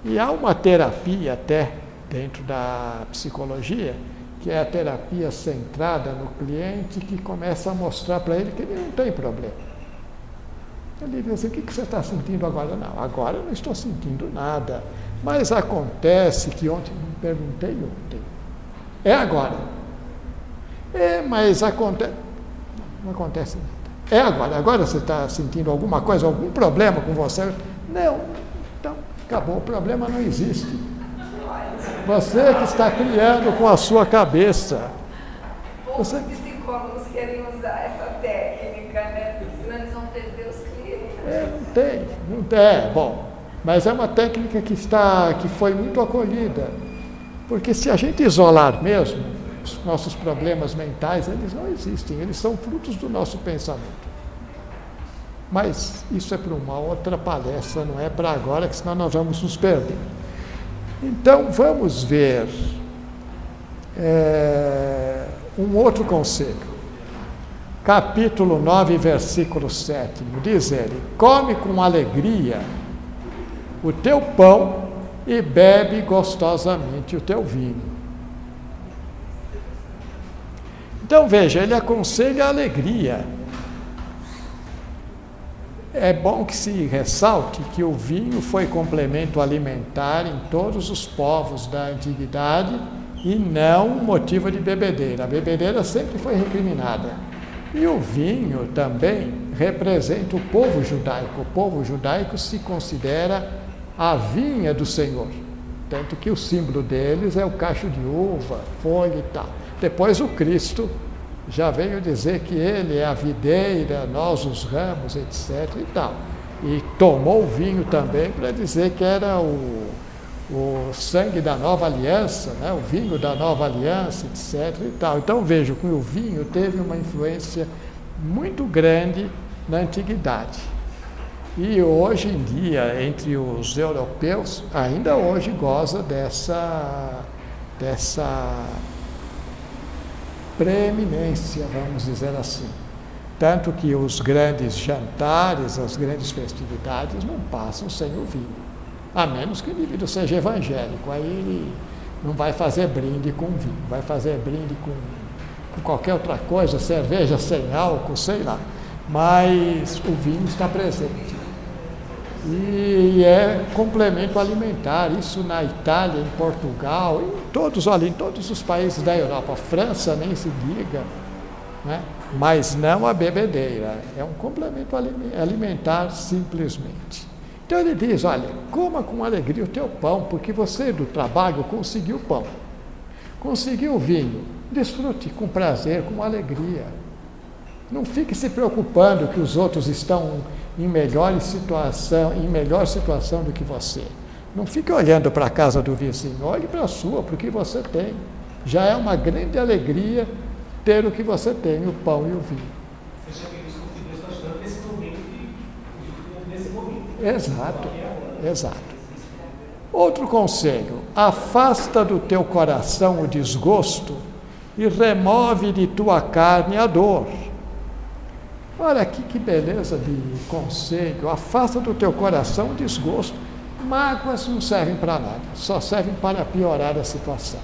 E há uma terapia até, dentro da psicologia, que é a terapia centrada no cliente, que começa a mostrar para ele que ele não tem problema. Ele diz assim: o que você está sentindo agora? Não, agora eu não estou sentindo nada. Mas acontece que ontem, me perguntei ontem. É agora. Mas acontece. Não acontece nada. É agora. Agora você está sentindo alguma coisa, algum problema com você? Não. Então, acabou. O problema não existe. Você que está criando com a sua cabeça. Poucos psicólogos querem usar essa técnica, né? Porque senão eles vão perder os clientes. Não tem. Bom, mas é uma técnica que foi muito acolhida. Porque se a gente isolar mesmo, os nossos problemas mentais, eles não existem, eles são frutos do nosso pensamento. Mas isso é para uma outra palestra, não é para agora, que senão nós vamos nos perder. Então, vamos ver um outro conselho. Capítulo 9, versículo 7, diz ele: come com alegria o teu pão e bebe gostosamente o teu vinho. Então, veja, ele aconselha a alegria. É bom que se ressalte que o vinho foi complemento alimentar em todos os povos da antiguidade e não motivo de bebedeira. A bebedeira sempre foi recriminada. E o vinho também representa o povo judaico. O povo judaico se considera a vinha do Senhor. Tanto que o símbolo deles é o cacho de uva, folha e tal. Depois o Cristo já veio dizer que ele é a videira, nós os ramos, etc. e tal. E tomou o vinho também para dizer que era o sangue da nova aliança, né? O vinho da nova aliança, etc. e tal. Então vejo que o vinho teve uma influência muito grande na antiguidade. E hoje em dia, entre os europeus, ainda hoje goza dessa preeminência, vamos dizer assim. Tanto que os grandes jantares, as grandes festividades não passam sem o vinho. A menos que o indivíduo seja evangélico, aí ele não vai fazer brinde com vinho, vai fazer brinde com qualquer outra coisa, cerveja sem álcool, sei lá. Mas o vinho está presente. E é complemento alimentar, isso na Itália, em Portugal, em todos os países da Europa. A França nem se diga, né? Mas não a bebedeira, é um complemento alimentar simplesmente. Então ele diz: olha, coma com alegria o teu pão, porque você do trabalho conseguiu pão, conseguiu vinho, desfrute com prazer, com alegria. Não fique se preocupando que os outros estão em melhor situação do que você. Não fique olhando para a casa do vizinho, olhe para a sua, para o que você tem. Já é uma grande alegria ter o que você tem, o pão e o vinho. Seja feliz com o que Deus está te dando nesse momento. Exato. Outro conselho: afasta do teu coração o desgosto e remove de tua carne a dor. Olha aqui que beleza de conselho. Afasta do teu coração o desgosto. Mágoas não servem para nada, só servem para piorar a situação.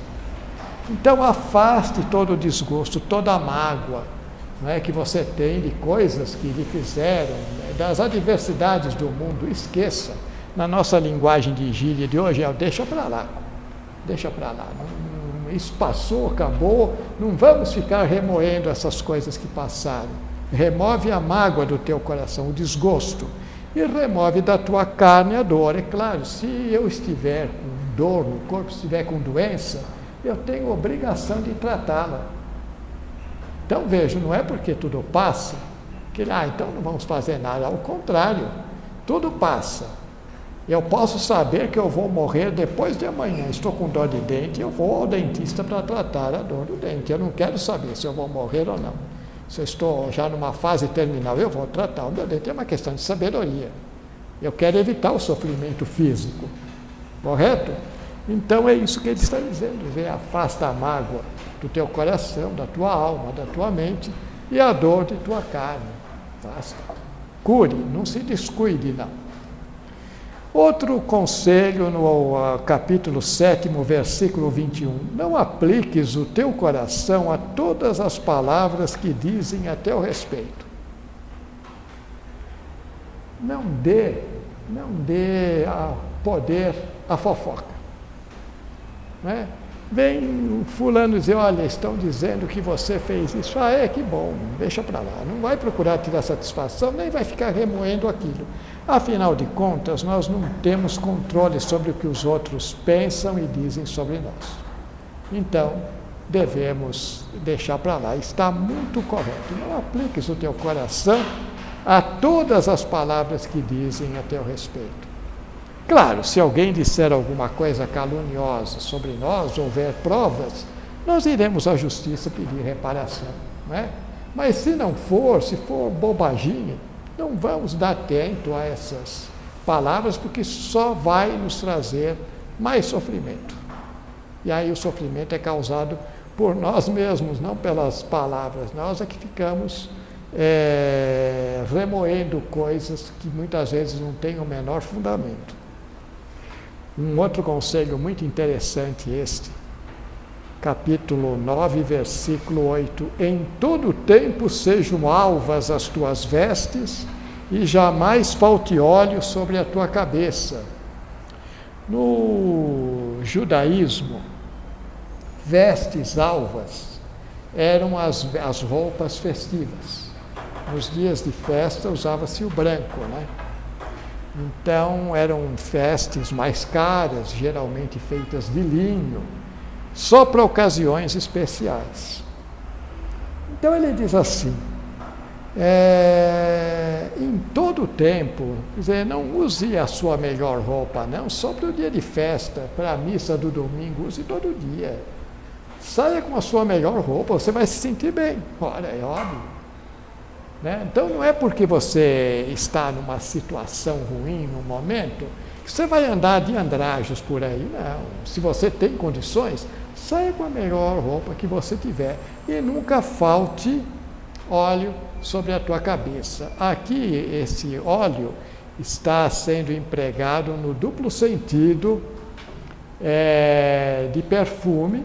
Então afaste todo o desgosto, toda a mágoa, né, que você tem de coisas que lhe fizeram, né, das adversidades do mundo. Esqueça. Na nossa linguagem de gíria de hoje é: deixa para lá. Isso passou, acabou, não vamos ficar remoendo essas coisas que passaram. remove a mágoa do teu coração, o desgosto, e remove da tua carne a dor. É claro, se eu estiver com dor no corpo, estiver com doença, eu tenho obrigação de tratá-la. Então veja, não é porque tudo passa, que então não vamos fazer nada. Ao contrário, tudo passa. Eu posso saber que eu vou morrer depois de amanhã. Estou com dor de dente, eu vou ao dentista para tratar a dor do dente. Eu não quero saber se eu vou morrer ou não. Se eu estou já numa fase terminal, eu vou tratar o meu dente. É uma questão de sabedoria. Eu quero evitar o sofrimento físico. Correto? Então é isso que ele está dizendo. Afasta a mágoa do teu coração, da tua alma, da tua mente e a dor de tua carne. Afasta. Cure, não se descuide, não. Outro conselho no capítulo 7, versículo 21. Não apliques o teu coração a todas as palavras que dizem a teu respeito. Não dê poder à fofoca. Não é? Vem fulano dizer, olha, estão dizendo que você fez isso. Que bom, deixa para lá. Não vai procurar tirar satisfação, nem vai ficar remoendo aquilo. Afinal de contas, nós não temos controle sobre o que os outros pensam e dizem sobre nós. Então, devemos deixar para lá. Está muito correto. Não apliques o teu coração a todas as palavras que dizem a teu respeito. Claro, se alguém disser alguma coisa caluniosa sobre nós, houver provas, nós iremos à justiça pedir reparação, não é? Mas se não for, se for bobaginha, não vamos dar atento a essas palavras, porque só vai nos trazer mais sofrimento. E aí o sofrimento é causado por nós mesmos, não pelas palavras. Nós é que ficamos remoendo coisas que muitas vezes não têm o menor fundamento. Um outro conselho muito interessante capítulo 9, versículo 8. Em todo tempo sejam alvas as tuas vestes e jamais falte óleo sobre a tua cabeça. No judaísmo, vestes alvas eram as roupas festivas. Nos dias de festa usava-se o branco, né? Então eram vestes mais caras, geralmente feitas de linho, só para ocasiões especiais. Então ele diz assim, em todo o tempo, quer dizer, não use a sua melhor roupa, não, só para o dia de festa, para a missa do domingo, use todo dia. Saia com a sua melhor roupa, você vai se sentir bem. Olha, é óbvio. Né? Então não é porque você está numa situação ruim, num momento, que você vai andar de andrajos por aí, não. Se você tem condições, saia com a melhor roupa que você tiver e nunca falte óleo sobre a tua cabeça. Aqui esse óleo está sendo empregado no duplo sentido de perfume,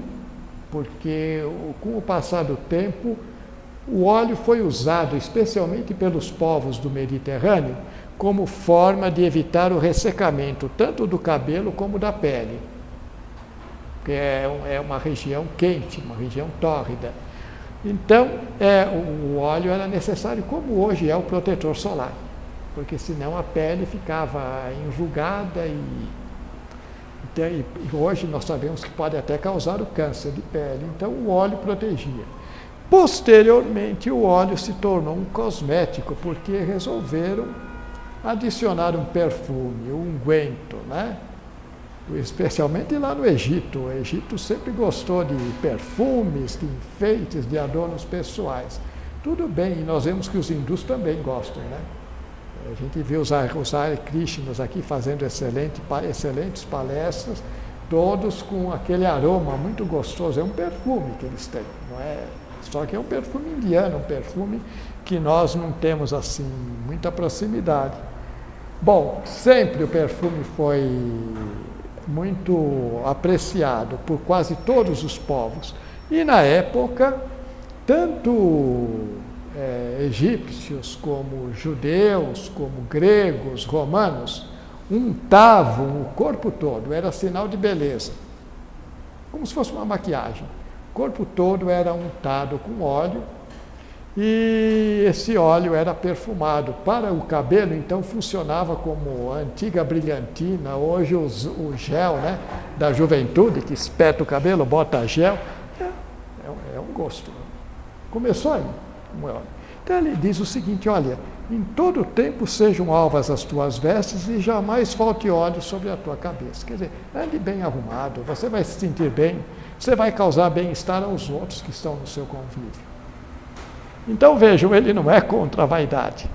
porque com o passar do tempo o óleo foi usado especialmente pelos povos do Mediterrâneo como forma de evitar o ressecamento tanto do cabelo como da pele, que é uma região quente, uma região tórrida. Então, o óleo era necessário, como hoje é o protetor solar, porque senão a pele ficava enrugada e hoje nós sabemos que pode até causar o câncer de pele. Então, o óleo protegia. Posteriormente, o óleo se tornou um cosmético, porque resolveram adicionar um perfume, um unguento, né? Especialmente lá no Egito. O Egito sempre gostou de perfumes, de enfeites, de adornos pessoais. Tudo bem, e nós vemos que os hindus também gostam, né? A gente vê os Hare Krishnas aqui fazendo excelentes palestras, todos com aquele aroma muito gostoso. É um perfume que eles têm, não é? Só que é um perfume indiano, um perfume que nós não temos assim muita proximidade. Bom, sempre o perfume foi muito apreciado por quase todos os povos. E na época, tanto egípcios como judeus, como gregos, romanos, untavam o corpo todo, era sinal de beleza, como se fosse uma maquiagem. O corpo todo era untado com óleo E esse óleo era perfumado. Para o cabelo, então, funcionava como a antiga brilhantina, hoje o gel, né, da juventude, que espeta o cabelo, bota gel. É um gosto. Começou aí. Então ele diz o seguinte, olha, em todo tempo sejam alvas as tuas vestes e jamais falte óleo sobre a tua cabeça. Quer dizer, ande bem arrumado, você vai se sentir bem, você vai causar bem-estar aos outros que estão no seu convívio. Então vejam, ele não é contra a vaidade.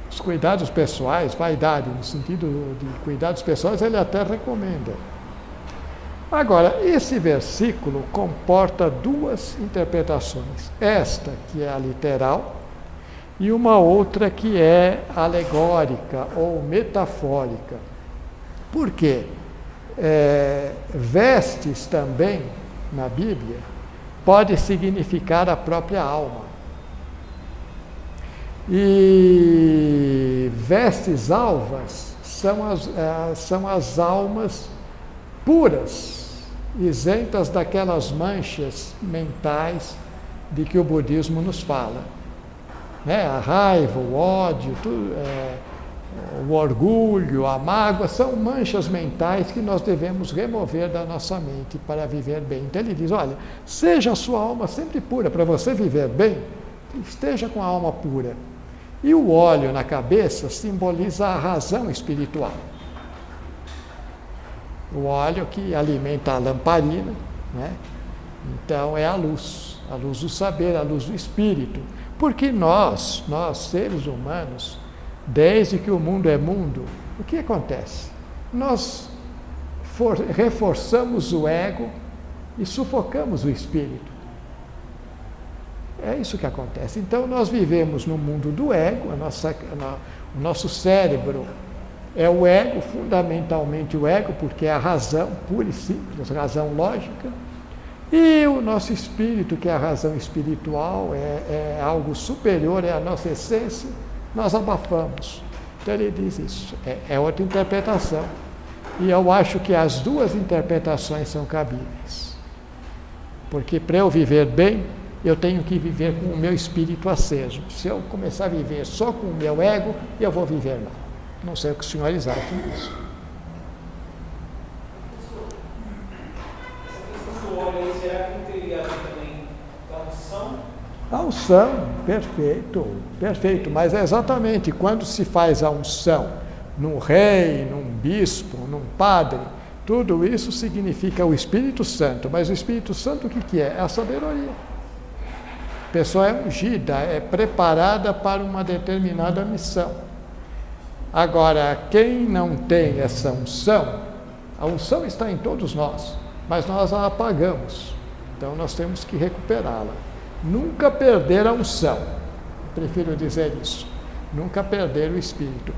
Os cuidados pessoais, vaidade no sentido de cuidados pessoais, ele até recomenda. Agora, esse versículo comporta duas interpretações. Esta, que é a literal, e uma outra que é alegórica ou metafórica. Por quê? Vestes também, na Bíblia, pode significar a própria alma. E vestes alvas são as almas puras, isentas daquelas manchas mentais de que o budismo nos fala. Né? A raiva, o ódio, o orgulho, a mágoa, são manchas mentais que nós devemos remover da nossa mente para viver bem. Então ele diz, olha, seja a sua alma sempre pura, para você viver bem, esteja com a alma pura. E o óleo na cabeça simboliza a razão espiritual. O óleo que alimenta a lamparina, né? Então é a luz do saber, a luz do espírito. Porque nós seres humanos, desde que o mundo é mundo, o que acontece? Nós reforçamos o ego e sufocamos o espírito. É isso que acontece. Então nós vivemos no mundo do ego, o nosso cérebro é o ego, fundamentalmente o ego, porque é a razão pura e simples, a razão lógica. E o nosso espírito, que é a razão espiritual, é algo superior, é a nossa essência, nós abafamos. Então ele diz isso. É outra interpretação. E eu acho que as duas interpretações são cabíveis. Porque para eu viver bem, eu tenho que viver com o meu espírito aceso. Se eu começar a viver só com o meu ego, eu vou viver mal. Não sei o que os senhores acham disso. A unção, perfeito, mas é exatamente quando se faz a unção num rei, num bispo, num padre, tudo isso significa o Espírito Santo, mas o Espírito Santo o que é? É a sabedoria. A pessoa é ungida, é preparada para uma determinada missão. Agora, quem não tem essa unção, a unção está em todos nós, mas nós a apagamos, então nós temos que recuperá-la. Nunca perder a unção, prefiro dizer isso, nunca perder o Espírito.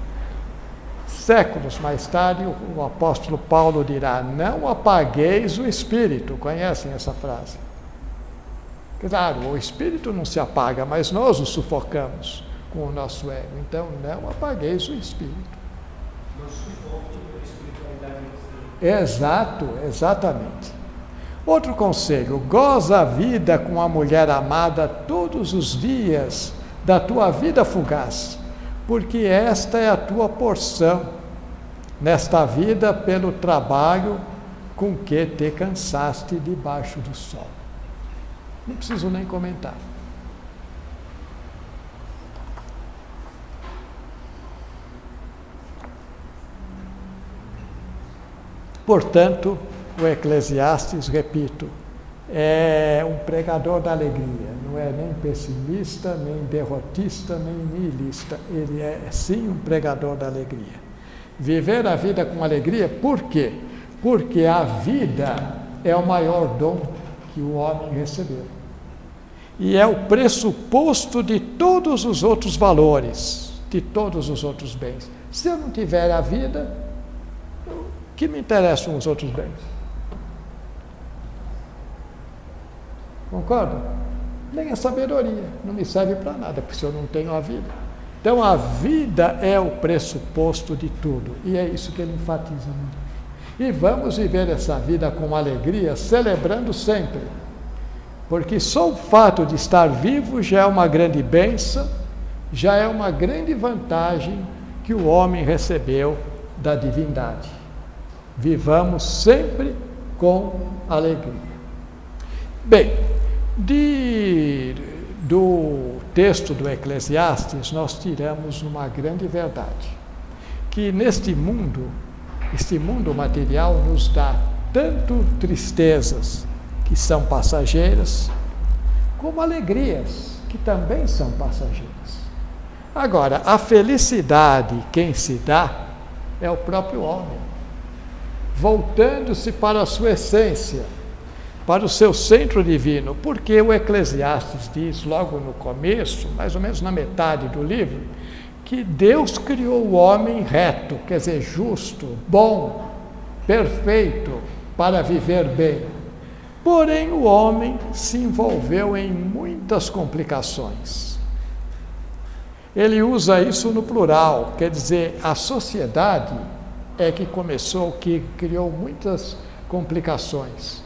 Séculos mais tarde, o apóstolo Paulo dirá, não apagueis o Espírito, conhecem essa frase? Claro, o Espírito não se apaga, mas nós o sufocamos com o nosso ego, então não apagueis o Espírito. Não sufoque a espiritualidade. Exato, exatamente. Outro conselho, goza a vida com a mulher amada todos os dias da tua vida fugaz, porque esta é a tua porção nesta vida pelo trabalho com que te cansaste debaixo do sol. Não preciso nem comentar. Portanto, o Eclesiastes, repito, é um pregador da alegria, não é nem pessimista, nem derrotista, nem nihilista, ele é sim um pregador da alegria. Viver a vida com alegria, por quê? Porque a vida é o maior dom que o homem recebeu. E é o pressuposto de todos os outros valores, de todos os outros bens. Se eu não tiver a vida, o que me interessam os outros bens? Concorda? Nem a sabedoria não me serve para nada, porque se eu não tenho a vida. Então a vida é o pressuposto de tudo, e é isso que ele enfatiza muito. E vamos viver essa vida com alegria, celebrando sempre Porque só o fato de estar vivo já é uma grande bênção, já é uma grande vantagem que o homem recebeu da divindade. Vivamos sempre com alegria. Bem, do texto do Eclesiastes, nós tiramos uma grande verdade, que neste mundo, este mundo material nos dá tanto tristezas, que são passageiras, como alegrias, que também são passageiras. Agora, a felicidade, quem se dá, é o próprio homem, voltando-se para a sua essência, para o seu centro divino, porque o Eclesiastes diz, logo no começo, mais ou menos na metade do livro, que Deus criou o homem reto, quer dizer, justo, bom, perfeito, para viver bem. Porém, o homem se envolveu em muitas complicações. Ele usa isso no plural, quer dizer, a sociedade é que começou, que criou muitas complicações.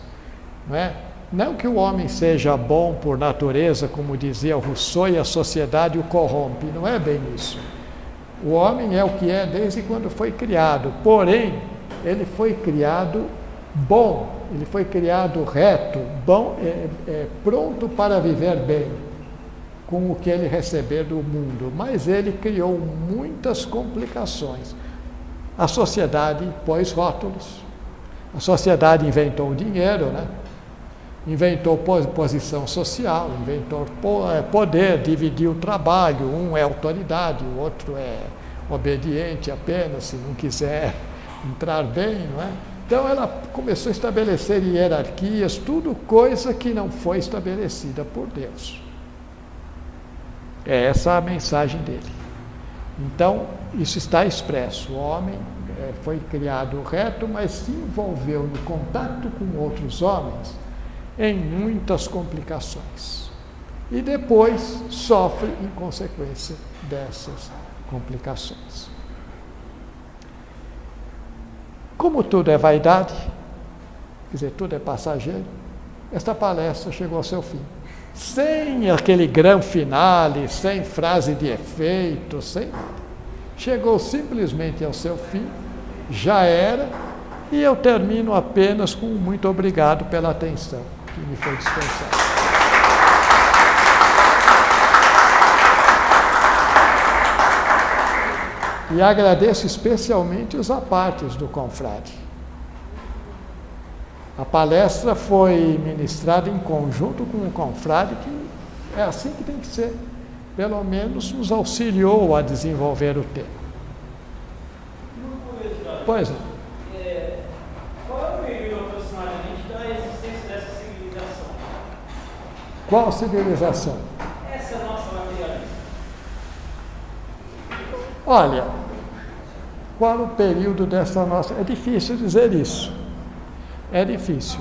Não é? Não que o homem seja bom por natureza, como dizia Rousseau, e a sociedade o corrompe, não é bem isso. O homem é o que é desde quando foi criado, porém, ele foi criado bom, ele foi criado reto, bom, pronto para viver bem, com o que ele receber do mundo, mas ele criou muitas complicações. A sociedade pôs rótulos, a sociedade inventou o dinheiro, né? Inventou posição social, inventou poder, dividiu o trabalho, um é autoridade, o outro é obediente apenas, se não quiser entrar bem, não é? Então ela começou a estabelecer hierarquias, tudo coisa que não foi estabelecida por Deus. É essa a mensagem dele. Então, isso está expresso. O homem foi criado reto, mas se envolveu no contato com outros homens em muitas complicações. E depois sofre em consequência dessas complicações. Como tudo é vaidade, quer dizer, tudo é passageiro, esta palestra chegou ao seu fim. Sem aquele grande finale, sem frase de efeito, chegou simplesmente ao seu fim, já era, e eu termino apenas com um muito obrigado pela atenção que me foi dispensada. E agradeço especialmente os apartes do confrade. A palestra foi ministrada em conjunto com o confrade, que é assim que tem que ser. Pelo menos nos auxiliou a desenvolver o tema. Pois não. Qual é o período aproximadamente da existência dessa civilização? Qual civilização? Essa nossa materialista. Olha, qual o período dessa nossa... É difícil dizer isso. É difícil.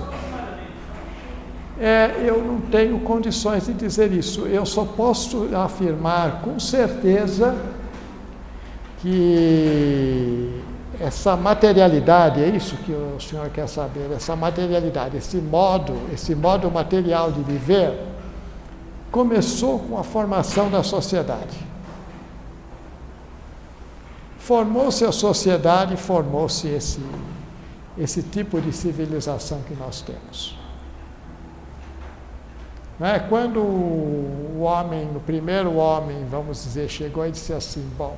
Eu não tenho condições de dizer isso. Eu só posso afirmar com certeza que essa materialidade, é isso que o senhor quer saber, essa materialidade, esse modo material de viver, começou com a formação da sociedade. Formou-se a sociedade, formou-se esse tipo de civilização que nós temos. Quando o primeiro homem, vamos dizer, chegou e disse assim, bom,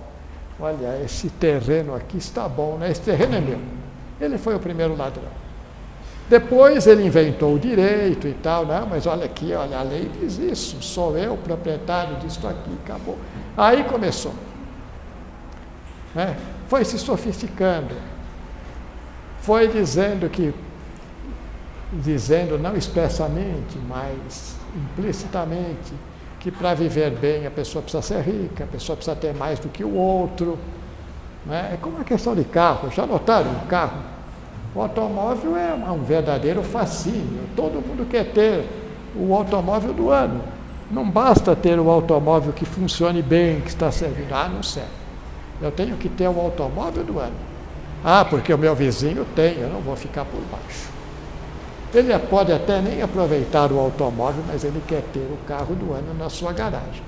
olha, esse terreno aqui está bom, né? Esse terreno é meu. Ele foi o primeiro ladrão. Depois ele inventou o direito e tal, não, mas olha aqui, olha, a lei diz isso, sou eu o proprietário disso aqui, acabou. Aí começou. Foi se sofisticando, foi dizendo não expressamente, mas implicitamente, que para viver bem a pessoa precisa ser rica, a pessoa precisa ter mais do que o outro. É como a questão de carro, já notaram o carro? O automóvel é um verdadeiro fascínio, todo mundo quer ter o automóvel do ano. Não basta ter o automóvel que funcione bem, que está servindo. Não serve. Eu tenho que ter o automóvel do ano. Porque o meu vizinho tem, eu não vou ficar por baixo. Ele pode até nem aproveitar o automóvel, mas ele quer ter o carro do ano na sua garagem.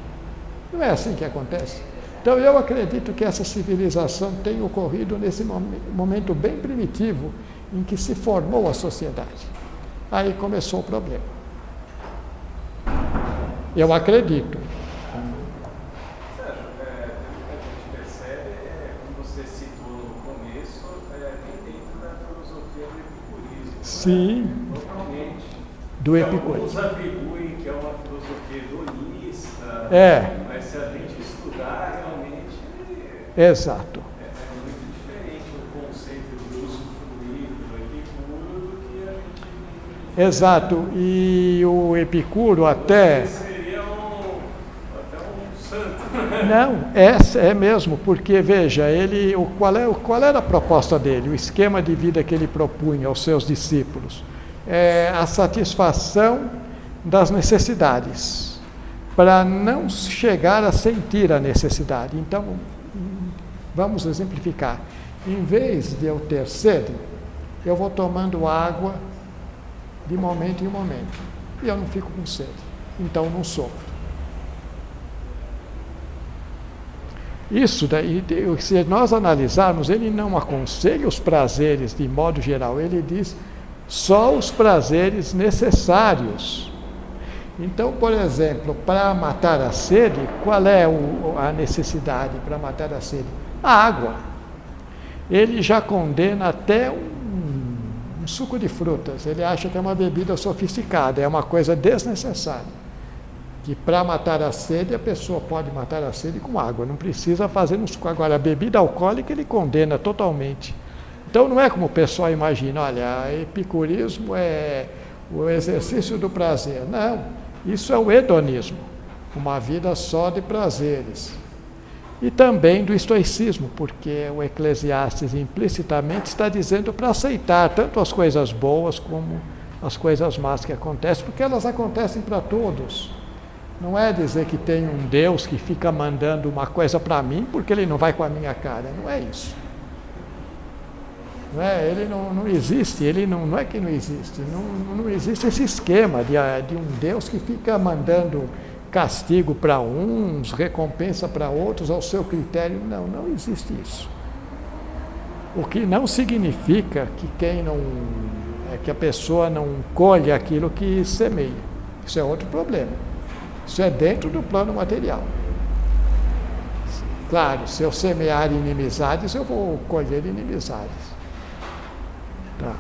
Não é assim que acontece? Então, eu acredito que essa civilização tem ocorrido nesse momento bem primitivo em que se formou a sociedade. Aí começou o problema. Eu acredito. Sérgio, pelo que a gente percebe, como você citou no começo, tem dentro da filosofia do epicurismo. Sim. Totalmente. Do epicurismo. Alguns atribuem que é uma filosofia hedonista, mas se a gente estudar realmente, Exato. é muito diferente o conceito do usufruir do Epicuro do que a gente... Exato. E o Epicuro até... Seria até um santo. Não, é mesmo, porque, veja, qual era a proposta dele, o esquema de vida que ele propunha aos seus discípulos? A satisfação das necessidades, para não chegar a sentir a necessidade. Então, vamos exemplificar. Em vez de eu ter sede, eu vou tomando água de momento em momento, e eu não fico com sede, então não sofro. Isso daí, se nós analisarmos, ele não aconselha os prazeres de modo geral, ele diz só os prazeres necessários. Então, por exemplo, para matar a sede, qual é a necessidade para matar a sede? A água. Ele já condena até um suco de frutas, ele acha que é uma bebida sofisticada, é uma coisa desnecessária. Que para matar a sede, a pessoa pode matar a sede com água, não precisa fazer um suco. Agora, a bebida alcoólica ele condena totalmente. Então, não é como o pessoal imagina, olha, epicurismo é o exercício do prazer. Não, isso é o hedonismo, uma vida só de prazeres. E também do estoicismo, porque o Eclesiastes implicitamente está dizendo para aceitar tanto as coisas boas como as coisas más que acontecem, porque elas acontecem para todos. Não é dizer que tem um Deus que fica mandando uma coisa para mim porque ele não vai com a minha cara. Não é isso. Não é? Ele não existe, ele não é que não existe. Não existe esse esquema de um Deus que fica mandando castigo para uns, recompensa para outros ao seu critério. Não existe isso. O que não significa que a pessoa não colhe aquilo que semeia. Isso é outro problema. Isso é dentro do plano material. Claro, se eu semear inimizades, eu vou colher inimizades. Tá.